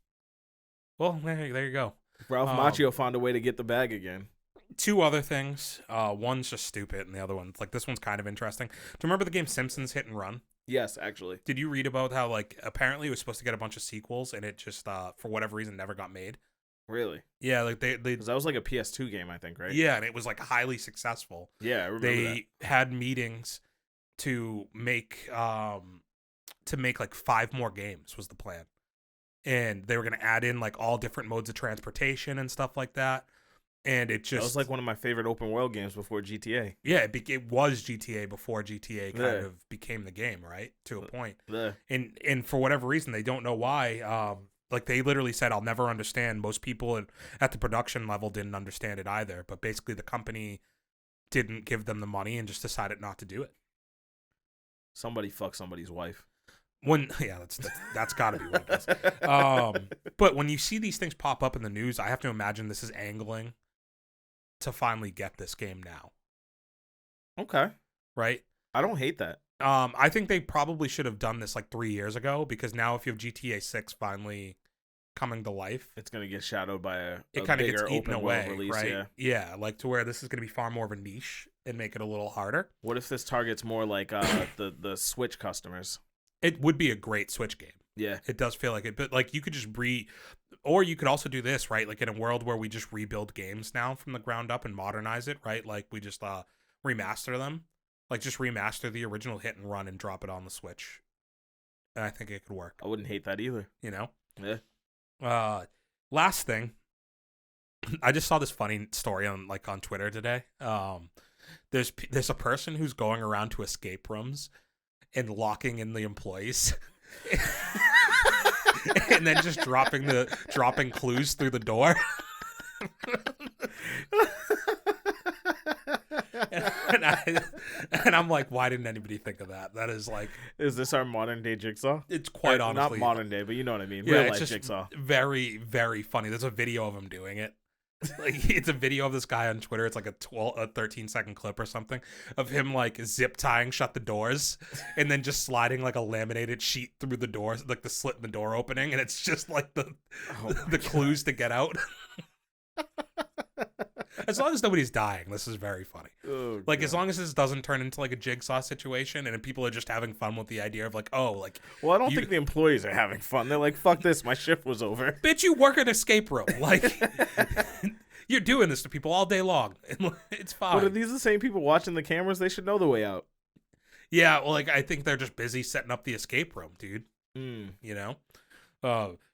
Well, there you go. Ralph Macchio found a way to get the bag again. Two other things. One's just stupid, and the other one's like, this one's kind of interesting. Do you remember the game Simpsons Hit and Run? Yes, actually. Did you read about how, like, apparently it was supposed to get a bunch of sequels, and it just, for whatever reason, never got made? Really? Yeah, like they because that was like a PS2 game, I think, right? Yeah, and it was like highly successful. Yeah, I remember they had meetings to make like 5 more games was the plan, and they were going to add in like all different modes of transportation and stuff like that. And it just was like one of my favorite open world games before GTA. Yeah, it was GTA before GTA kind of became the game, right? To a point. And for whatever reason, they don't know why. Like, they literally said, I'll never understand. Most people at the production level didn't understand it either. But basically, the company didn't give them the money and just decided not to do it. Somebody fuck somebody's wife. That's got to be what it is. But when you see these things pop up in the news, I have to imagine this is angling to finally get this game now. Okay. Right? I don't hate that. I think they probably should have done this like 3 years ago, because now if you have GTA 6 finally coming to life, it's going to get shadowed by a kind of gets eaten away, release, right? Yeah, like to where this is going to be far more of a niche and make it a little harder. What if this targets more like the Switch customers? It would be a great Switch game. Yeah. It does feel like it, but like you could just or you could also do this, right? Like in a world where we just rebuild games now from the ground up and modernize it, right? Like we just remaster them, like just remaster the original Hit and Run and drop it on the Switch. And I think it could work. I wouldn't hate that either. You know? Yeah. Last thing, I just saw this funny story on Twitter today. There's a person who's going around to escape rooms and locking in the employees. And then just dropping clues through the door. and I'm like, why didn't anybody think of that? That is like, is this our modern day Jigsaw? It's quite honestly not modern day, but you know what I mean. Yeah, Real it's life just Jigsaw. very, very funny. There's a video of him doing it. Like it's a video of this guy on Twitter. It's like a 13-second clip or something of him like zip tying shut the doors and then just sliding like a laminated sheet through the doors, like the slit in the door opening, and it's just like the clues to get out. As long as nobody's dying, this is very funny. Oh, like God. As long as this doesn't turn into like a Jigsaw situation and people are just having fun with the idea of like, oh, like, well, I don't think the employees are having fun. They're like, fuck this, my shift was over. Bitch, you work at an escape room. Like, you're doing this to people all day long. It's fine. But are these the same people watching the cameras? They should know the way out. Yeah, well, like, I think they're just busy setting up the escape room, dude. You know?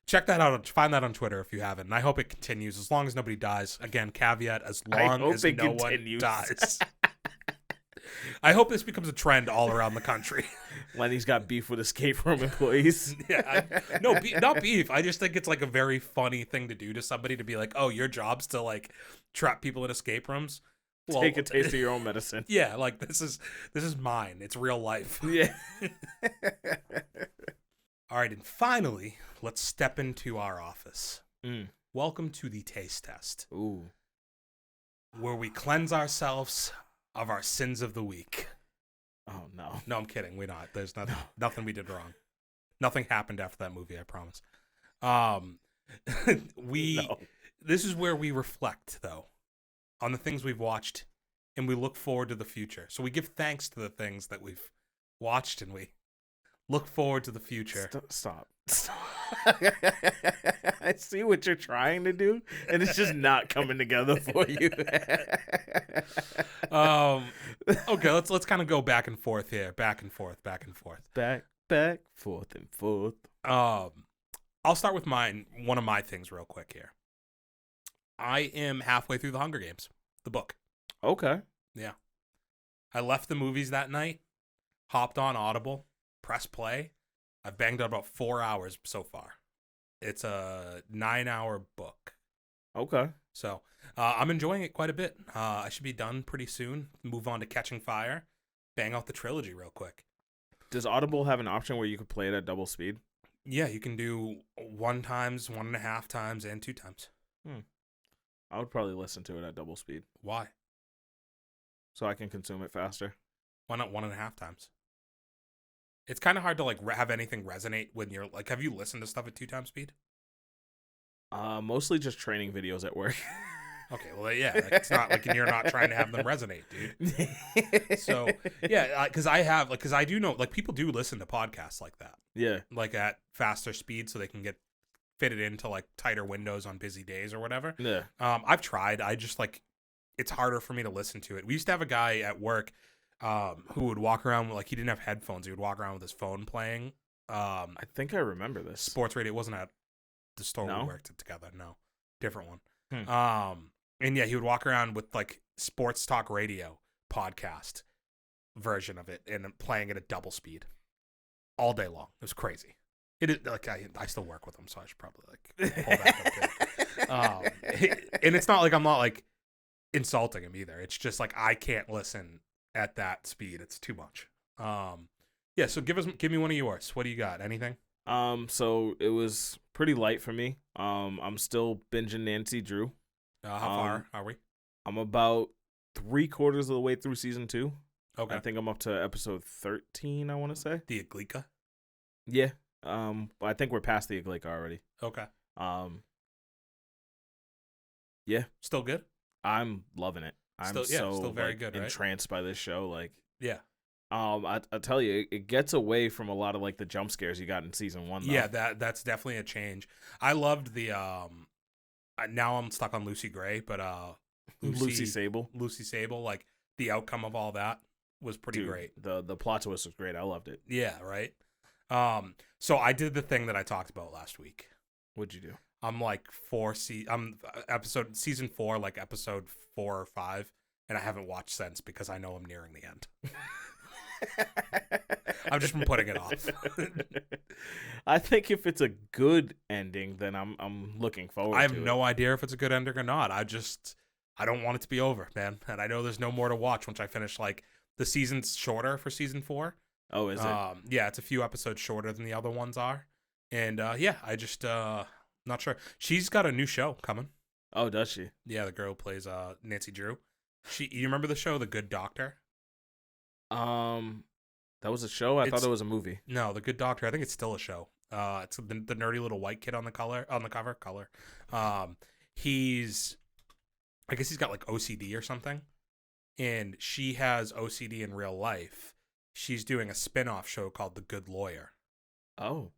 Check that out. Find that on Twitter if you haven't. And I hope it continues as long as nobody dies. Again, caveat, as long as no one dies. I hope this becomes a trend all around the country. Lenny's got beef with escape room employees. Not beef. I just think it's like a very funny thing to do to somebody to be like, oh, your job's to like trap people in escape rooms. Well, take a taste of your own medicine. Yeah, like this is mine. It's real life. Yeah. All right, and finally, let's step into our office. Welcome to the taste test. Ooh. Where we cleanse ourselves of our sins of the week. Oh, no. No, I'm kidding. We're not. There's nothing we did wrong. Nothing happened after that movie, I promise. This is where we reflect, though, on the things we've watched, and we look forward to the future. So we give thanks to the things that we've watched, and we look forward to the future. Stop. I see what you're trying to do, and it's just not coming together for you. Okay, let's kind of go back and forth here. Back and forth. Back, forth, and forth. I'll start with one of my things real quick here. I am halfway through The Hunger Games, the book. Okay. Yeah. I left the movies that night, hopped on Audible, pressed play. I've banged out about 4 hours so far. It's a 9-hour book. Okay. So I'm enjoying it quite a bit. I should be done pretty soon. Move on to Catching Fire. Bang out the trilogy real quick. Does Audible have an option where you could play it at double speed? Yeah, you can do 1 times, 1.5 times, and 2 times. I would probably listen to it at double speed. Why? So I can consume it faster. Why not 1.5 times? It's kind of hard to like have anything resonate when you're like, have you listened to stuff at 2 times speed? Mostly just training videos at work. Okay, well, yeah, like, it's not like you're not trying to have them resonate, dude. So, yeah, because I do know, like, people do listen to podcasts like that. Yeah. Like at faster speed so they can get fitted into like tighter windows on busy days or whatever. Yeah. I've tried. I just like, it's harder for me to listen to it. We used to have a guy at work who would walk around like he didn't have headphones. He would walk around with his phone playing. I think I remember this. Sports radio. It wasn't at the store No? we worked at together. No, different one. And yeah, he would walk around with like sports talk radio podcast version of it and playing it at double speed all day long. It was crazy. It is like I still work with him, so I should probably like pull that up too. And it's not like I'm not like insulting him either. It's just like I can't listen at that speed. It's too much. Yeah. So give me one of yours. What do you got? Anything? So it was pretty light for me. I'm still binging Nancy Drew. How far are we? I'm about 3/4 of the way through season 2. Okay. I think I'm up to episode 13, I want to say. The Iglika? Yeah. I think we're past the Iglika already. Okay. Yeah. Still good? I'm loving it. I'm still very good, right? entranced by this show. Like, yeah. I tell you, it gets away from a lot of like the jump scares you got in season 1 though. Yeah, that's definitely a change. I loved the now I'm stuck on Lucy Gray, but Lucy Sable. Lucy Sable, like the outcome of all that was pretty Dude, great. the plot twist was great. I loved it. Yeah, right. So I did the thing that I talked about last week. What'd you do? I'm like season 4, like episode 4 or 5, and I haven't watched since because I know I'm nearing the end. I've just been putting it off. I think if it's a good ending, then I'm looking forward to it. I have no idea if it's a good ending or not. I don't want it to be over, man. And I know there's no more to watch once I finish. Like the season's shorter for season 4. Oh, is it? Yeah, it's a few episodes shorter than the other ones are. And yeah, I just not sure. She's got a new show coming. Oh, does she? Yeah, the girl who plays Nancy Drew. You remember the show The Good Doctor? That was a show? I thought it was a movie. No, The Good Doctor. I think it's still a show. It's the nerdy little white kid on the cover. I guess he's got like OCD or something, and she has OCD in real life. She's doing a spin-off show called The Good Lawyer. Oh.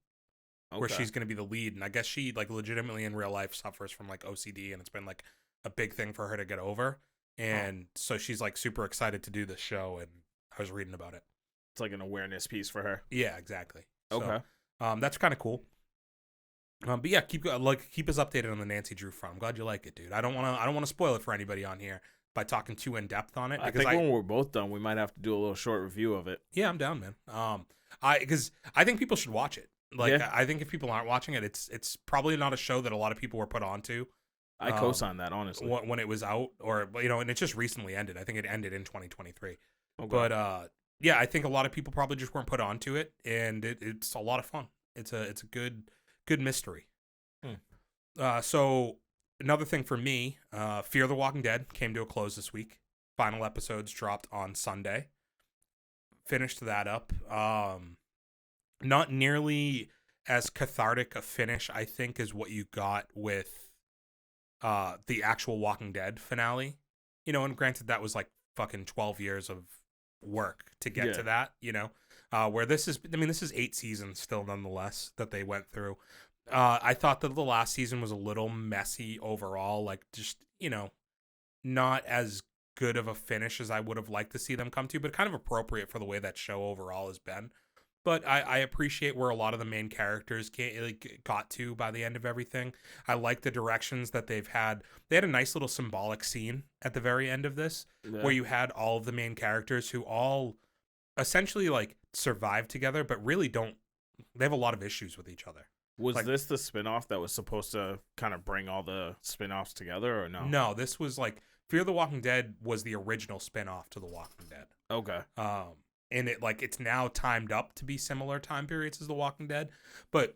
Okay. Where she's going to be the lead, and I guess she like legitimately in real life suffers from like OCD, and it's been like a big thing for her to get over. And so she's like super excited to do this show, and I was reading about it. It's like an awareness piece for her. Yeah, exactly. Okay. So, that's kind of cool. But yeah, keep us updated on the Nancy Drew front. I'm glad you like it, dude. I don't want to spoil it for anybody on here by talking too in depth on it. I think when we're both done, we might have to do a little short review of it. Yeah, I'm down, man. Because I think people should watch it. Like, yeah. I think if people aren't watching it, it's probably not a show that a lot of people were put onto. I co-sign that, honestly. When it was out, or and it just recently ended. I think it ended in 2023. Okay. But yeah, I think a lot of people probably just weren't put onto it, and it's a lot of fun. It's a good mystery. So another thing for me, Fear the Walking Dead came to a close this week. Final episodes dropped on Sunday. Finished that up. Not nearly as cathartic a finish, I think, as what you got with the actual Walking Dead finale. And granted, that was like fucking 12 years of work to get to that, where this is 8 seasons still nonetheless that they went through. I thought that the last season was a little messy overall, like just, not as good of a finish as I would have liked to see them come to, but kind of appropriate for the way that show overall has been. But I appreciate where a lot of the main characters got to by the end of everything. I like the directions that they've had. They had a nice little symbolic scene at the very end of this where you had all of the main characters who all essentially like survive together, but really don't. They have a lot of issues with each other. Was this the spinoff that was supposed to kind of bring all the spinoffs together, or no? No, this was like Fear the Walking Dead was the original spinoff to The Walking Dead. Okay. And it's now timed up to be similar time periods as The Walking Dead, but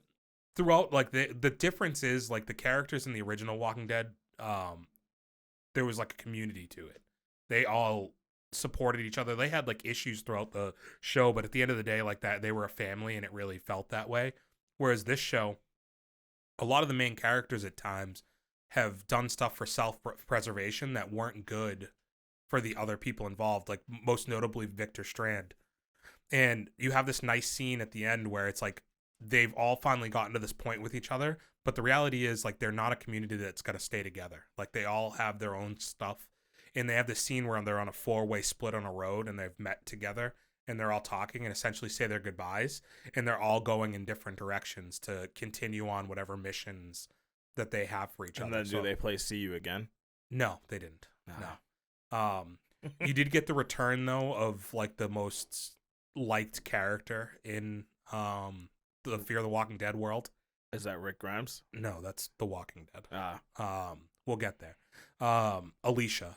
throughout like the difference is like the characters in the original Walking Dead, there was like a community to it. They all supported each other. They had like issues throughout the show, but at the end of the day, like that, they were a family, and it really felt that way. Whereas this show, a lot of the main characters at times have done stuff for self-preservation that weren't good for the other people involved, like most notably Victor Strand. And you have this nice scene at the end where it's like they've all finally gotten to this point with each other, but the reality is like they're not a community that's going to stay together. Like they all have their own stuff, and they have this scene where they're on a 4-way split on a road, and they've met together, and they're all talking and essentially say their goodbyes, and they're all going in different directions to continue on whatever missions that they have for each other. And then do they play See You Again? No, they didn't. No. You did get the return though of like the most liked character in the Fear the Walking Dead world. Is that Rick Grimes? No, that's The Walking Dead. Ah. We'll get there. Alicia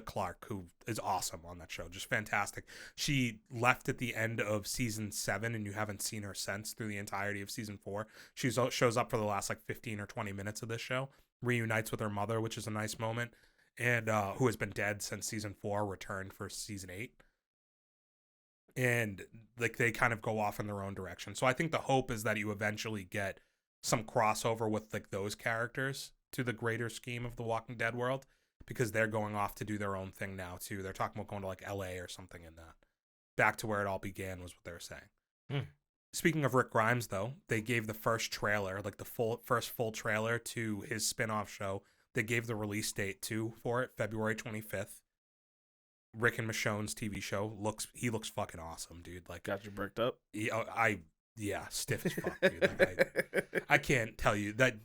Clark, who is awesome on that show, just fantastic. She left at the end of season 7, and you haven't seen her since through the entirety of season 4. She shows up for the last like 15 or 20 minutes of this show, reunites with her mother, which is a nice moment, and who has been dead since season 4, returned for season 8. And like they kind of go off in their own direction. So I think the hope is that you eventually get some crossover with like those characters to the greater scheme of the Walking Dead world, because they're going off to do their own thing now too. They're talking about going to like LA or something in that. back to where it all began was what they were saying. Hmm. Speaking of Rick Grimes, though, they gave the first trailer, like the first full trailer to his spin-off show. They gave the release date too for it, February 25th. Rick and Michonne's TV show looks fucking awesome, dude. Like, Got you bricked up. Yeah, stiff as fuck, dude. Like, I can't tell you that.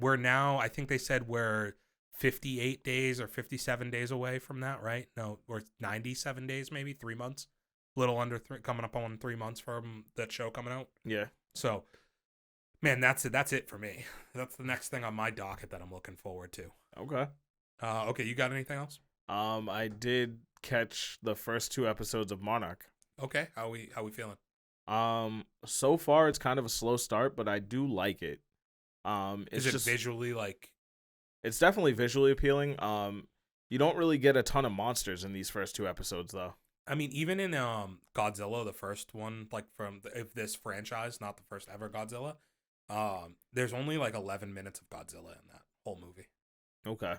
We're now, I think they said we're 58 days or 57 days away from that, right? No, we're 97 days, maybe 3 months, a little under coming up on 3 months from that show coming out. Yeah. So, man, that's it. That's it for me. That's the next thing on my docket that I'm looking forward to. Okay. Okay, you got anything else? I did catch the first 2 episodes of Monarch. Okay, how we feeling? So far it's kind of a slow start, but I do like it. Is it visually like? It's definitely visually appealing. You don't really get a ton of monsters in these first 2 episodes, though. I mean, even in Godzilla, the first one, like from this franchise, not the first ever Godzilla, there's only like 11 minutes of Godzilla in that whole movie. Okay.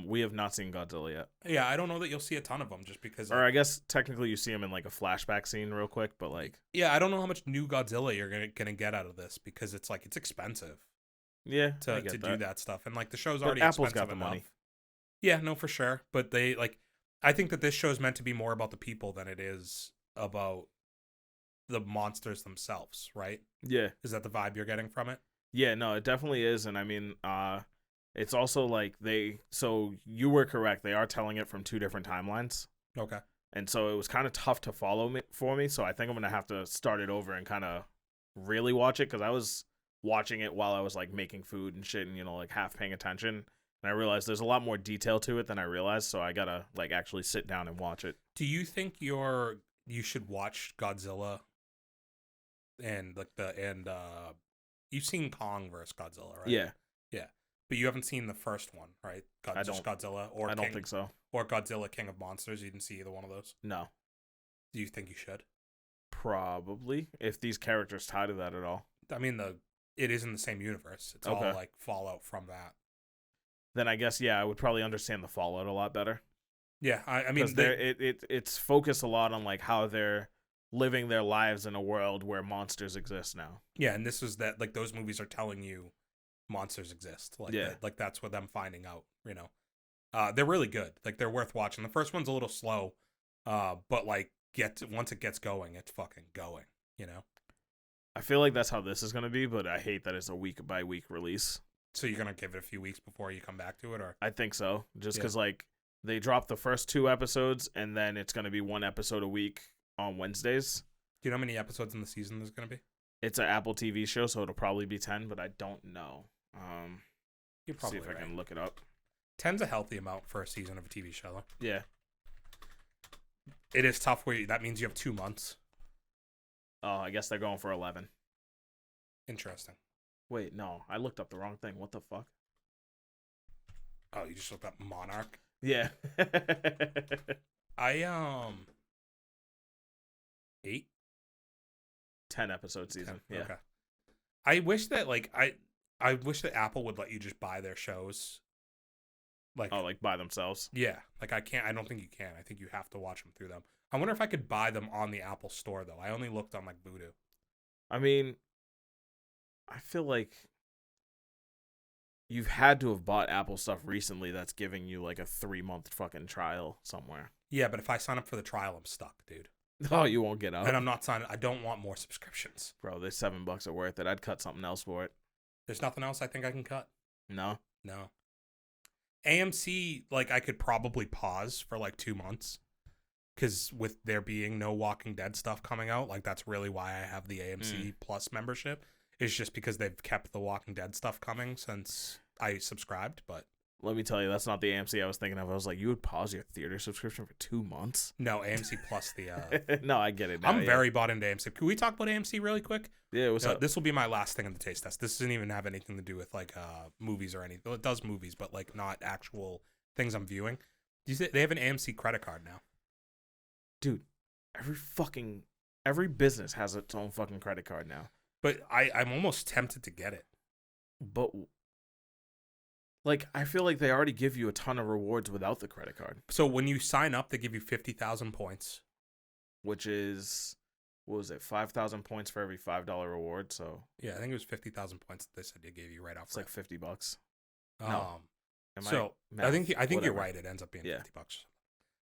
We have not seen Godzilla yet. Yeah, I don't know that you'll see a ton of them just because. Or I guess technically you see him in like a flashback scene real quick, but like. Yeah, I don't know how much new Godzilla you're gonna get out of this because it's like it's expensive. Yeah, to do that stuff, and like the show's but already Apple's expensive got the enough. money. Yeah, no, for sure. But they like, I think that this show is meant to be more about the people than it is about the monsters themselves, right? Yeah. Is that the vibe you're getting from it? Yeah, no, it definitely is, and I mean, it's also like so you were correct. They are telling it from 2 different timelines. Okay. And so it was kind of tough to follow for me. So I think I'm going to have to start it over and kind of really watch it because I was watching it while I was like making food and shit and, like half paying attention. And I realized there's a lot more detail to it than I realized. So I got to like actually sit down and watch it. Do you think you should watch Godzilla and you've seen Kong versus Godzilla, right? Yeah. Yeah. But you haven't seen the first one, right? Just Godzilla or I don't think so. Or Godzilla King of Monsters. You didn't see either one of those? No. Do you think you should? Probably, if these characters tie to that at all. I mean, it is in the same universe. It's all like fallout from that. Then I guess, yeah, I would probably understand the fallout a lot better. Yeah, I mean, it's focused a lot on like how they're living their lives in a world where monsters exist now. Yeah, and this is that like those movies are telling you monsters exist. Like like that's what them finding out. They're really good. Like they're worth watching. The first one's a little slow, but like once it gets going, it's fucking going. I feel like that's how this is gonna be, but I hate that it's a week by week release. So you're gonna give it a few weeks before you come back to it, or? I think so. Just because like they dropped the first 2 episodes, and then it's gonna be 1 episode a week on Wednesdays. Do you know how many episodes in the season there's gonna be? It's an Apple TV show, so it'll probably be 10, but I don't know. You're probably see if I can look it up. 10's a healthy amount for a season of a TV show. Yeah. It is tough that means you have 2 months. Oh, I guess they're going for 11. Interesting. Wait, no. I looked up the wrong thing. What the fuck? Oh, you just looked up Monarch? Yeah. 8? 10 episode season. 10. Yeah. Okay. I wish that I wish that Apple would let you just buy their shows. Like by themselves. Yeah. Like I don't think you can. I think you have to watch them through them. I wonder if I could buy them on the Apple Store though. I only looked on like Vudu. I mean, I feel like you've had to have bought Apple stuff recently that's giving you like a 3-month fucking trial somewhere. Yeah, but if I sign up for the trial, I'm stuck, dude. Oh, you won't get out. And I'm not signing. I don't want more subscriptions. Bro, this $7 are worth it. I'd cut something else for it. There's nothing else I think I can cut. No. AMC, like I could probably pause for like 2 months. Because with there being no Walking Dead stuff coming out, like that's really why I have the AMC Plus membership. It's just because they've kept the Walking Dead stuff coming since I subscribed. But let me tell you, that's not the AMC I was thinking of. I was like, you would pause your theater subscription for 2 months? No, AMC Plus the. No, I get it now. I'm very bought into AMC. Can we talk about AMC really quick? Yeah, what's up? This will be my last thing on the taste test. This doesn't even have anything to do with like movies or anything. Well, it does movies, but like not actual things I'm viewing. They have an AMC credit card now. Dude, every business has its own fucking credit card now. But I'm almost tempted to get it. But like, I feel like they already give you a ton of rewards without the credit card. So when you sign up, they give you 50,000 points. which is, what was it, 5,000 points for every $5 reward. So Yeah, I think it was 50,000 points that they said they gave you right off. it's like $50. No. I think you're Whatever. right. It ends up being Yeah. $50.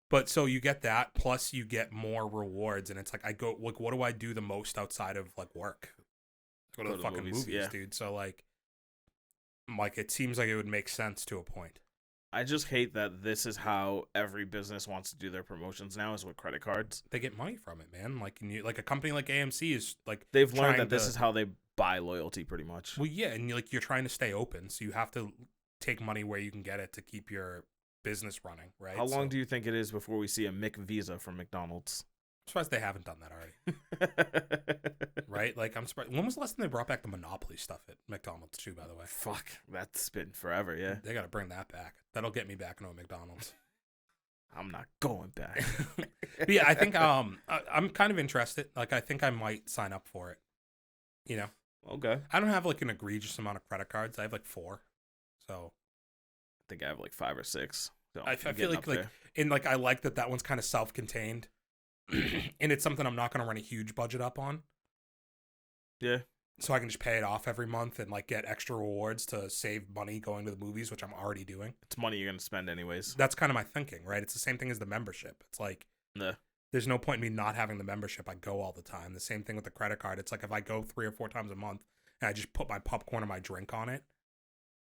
But so you get that, plus you get more rewards, and it's like what do I do the most outside of like work? Go to the fucking movies, yeah. dude. So like it seems like it would make sense to a point. I just hate that this is how every business wants to do their promotions now, is with credit cards. They get money from it, man. Like a company like AMC is like They've learned that this is how they buy loyalty, pretty much. Well, yeah, and you're trying to stay open, so you have to take money where you can get it to keep your business running, right? How long do you think it is before we see a McVisa from McDonald's? I'm surprised they haven't done that already. Right? Like, I'm surprised. When was the last time they brought back the Monopoly stuff at McDonald's, too, by the way? Fuck, that's been forever, yeah. They got to bring that back. That'll get me back into a McDonald's. I'm not going back. But yeah, I think I'm kind of interested. Like, I think I might sign up for it. You know? Okay. I don't have, like, an egregious amount of credit cards. I have, like, 4. So I think I have like 5 or 6. So I feel like I like that one's kind of self-contained. And it's something I'm not going to run a huge budget up on. Yeah. So I can just pay it off every month and like get extra rewards to save money going to the movies, which I'm already doing. It's money you're going to spend anyways. That's kind of my thinking, right? It's the same thing as the membership. It's like, there's no point in me not having the membership. I go all the time. The same thing with the credit card. It's like if I go 3 or 4 times a month and I just put my popcorn and my drink on it,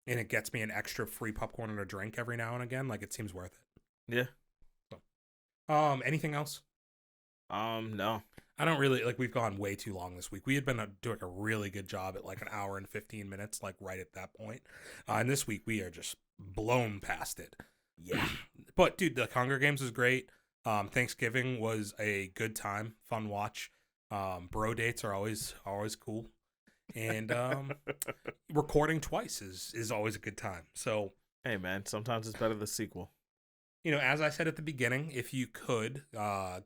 and it gets me an extra free popcorn and a drink every now and again, like it seems worth it. Yeah. So, anything else? No. I don't really, like, we've gone way too long this week. We had been doing a really good job at like an hour and 15 minutes, like right at that point. And this week we are just blown past it. Yeah. But dude, the Hunger Games was great. Thanksgiving was a good time, fun watch. Bro dates are always cool. And recording twice is always a good time. So, hey man, sometimes it's better the sequel. You know, as I said at the beginning, if you could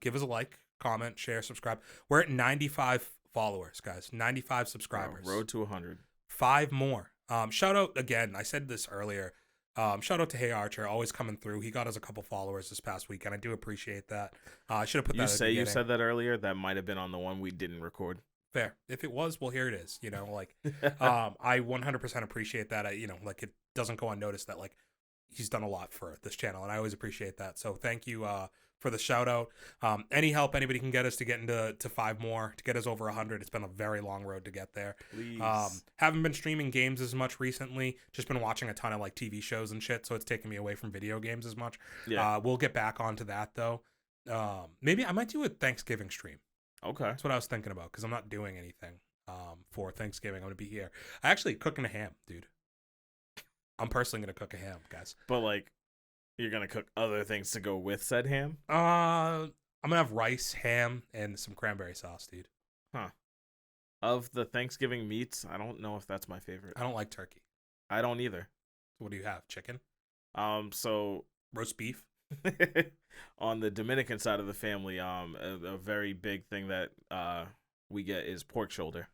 give us a like, comment, share, subscribe. We're at 95 followers, guys. 95 subscribers. Road to 100. 5 more. Shout out again. I said this earlier. Shout out to Hey Archer, always coming through. He got us a couple followers this past week, and I do appreciate that. I should have put that. You said that earlier. That might have been on the one we didn't record. Fair. If it was, well, here it is. You know, like I 100% appreciate that. Like it doesn't go unnoticed that like he's done a lot for this channel, and I always appreciate that. So thank you for the shout out. Any help anybody can get us to get into 5 more, to get us over 100. It's been a very long road to get there. Please. Haven't been streaming games as much recently. Just been watching a ton of like TV shows and shit, so it's taken me away from video games as much. Yeah. We'll get back onto that though. Maybe I might do a Thanksgiving stream. Okay. That's what I was thinking about, because I'm not doing anything for Thanksgiving. I'm going to be here. I actually cooking a ham, dude. I'm personally going to cook a ham, guys. But, like, you're going to cook other things to go with said ham? I'm going to have rice, ham, and some cranberry sauce, dude. Huh. Of the Thanksgiving meats, I don't know if that's my favorite. I don't like turkey. I don't either. What do you have? Chicken? So... Roast beef? On the Dominican side of the family, a very big thing that we get is pork shoulder.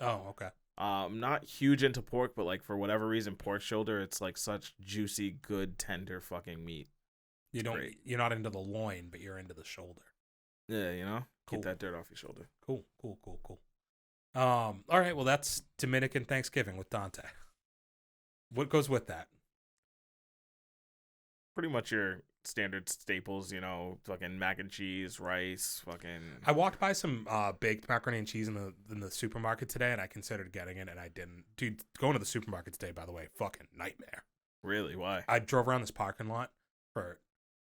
Oh, okay. I'm not huge into pork, but like for whatever reason, pork shoulder, it's like such juicy, good, tender fucking meat. You're not into the loin, but you're into the shoulder. Yeah, you know? Cool. Get that dirt off your shoulder. Cool. All right, well, that's Dominican Thanksgiving with Dante. What goes with that? Pretty much your standard staples, you know, fucking mac and cheese, rice, fucking... I walked by some baked macaroni and cheese in the supermarket today, and I considered getting it, and I didn't. Dude, going to the supermarket today, by the way, fucking nightmare. Really? Why? I drove around this parking lot for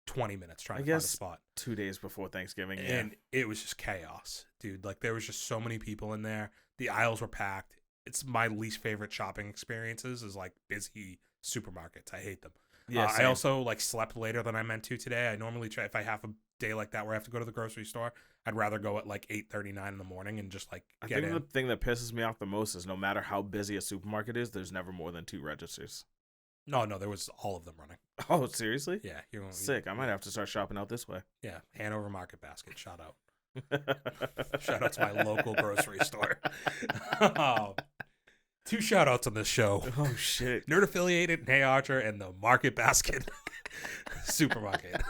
20 minutes trying to find a spot. 2 days before Thanksgiving, and it was just chaos, dude. Like, there was just so many people in there. The aisles were packed. It's my least favorite shopping experiences is, like, busy supermarkets. I hate them. Yeah, I also like slept later than I meant to today. I normally try, if I have a day like that where I have to go to the grocery store, I'd rather go at like 8:39 in the morning and just like get in. I think the thing that pisses me off the most is no matter how busy a supermarket is, there's never more than 2 registers. No, there was all of them running. Oh, seriously? Yeah. Sick. I might have to start shopping out this way. Yeah, Hanover Market Basket. Shout out. Shout out to my local grocery store. 2 shout outs on this show. Oh shit. Nerd Affiliated, Hey Archer, and the Market Basket supermarket.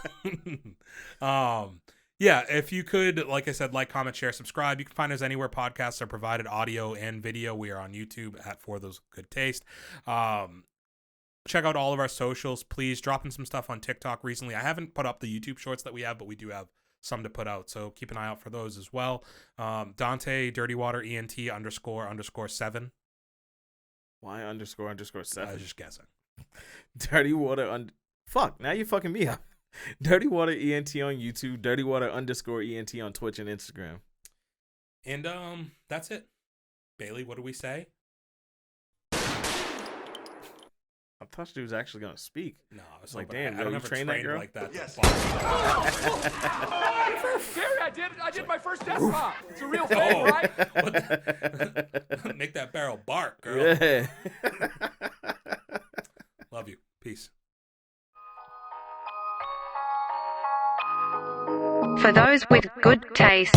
Yeah, if you could, like I said, like, comment, share, subscribe. You can find us anywhere podcasts are provided, audio and video. We are on YouTube at For Those Good Taste. Check out all of our socials. Please drop in some stuff on TikTok recently. I haven't put up the YouTube shorts that we have, but we do have some to put out. So keep an eye out for those as well. Dante, Dirty Water, ENT __7. Why __7? I was just guessing. Dirty Water Fuck, now you're fucking me up. Dirty Water ENT on YouTube, Dirty Water _ENT on Twitch and Instagram. And that's it. Bailey, what do we say? I thought she was actually gonna speak. No, I was like, damn, damn, I don't you ever train trained that girl like that. Yes. Gary, I did my first death pop. It's a real thing, right? Make that barrel bark, girl. Yeah. Love you. Peace. For those with good taste.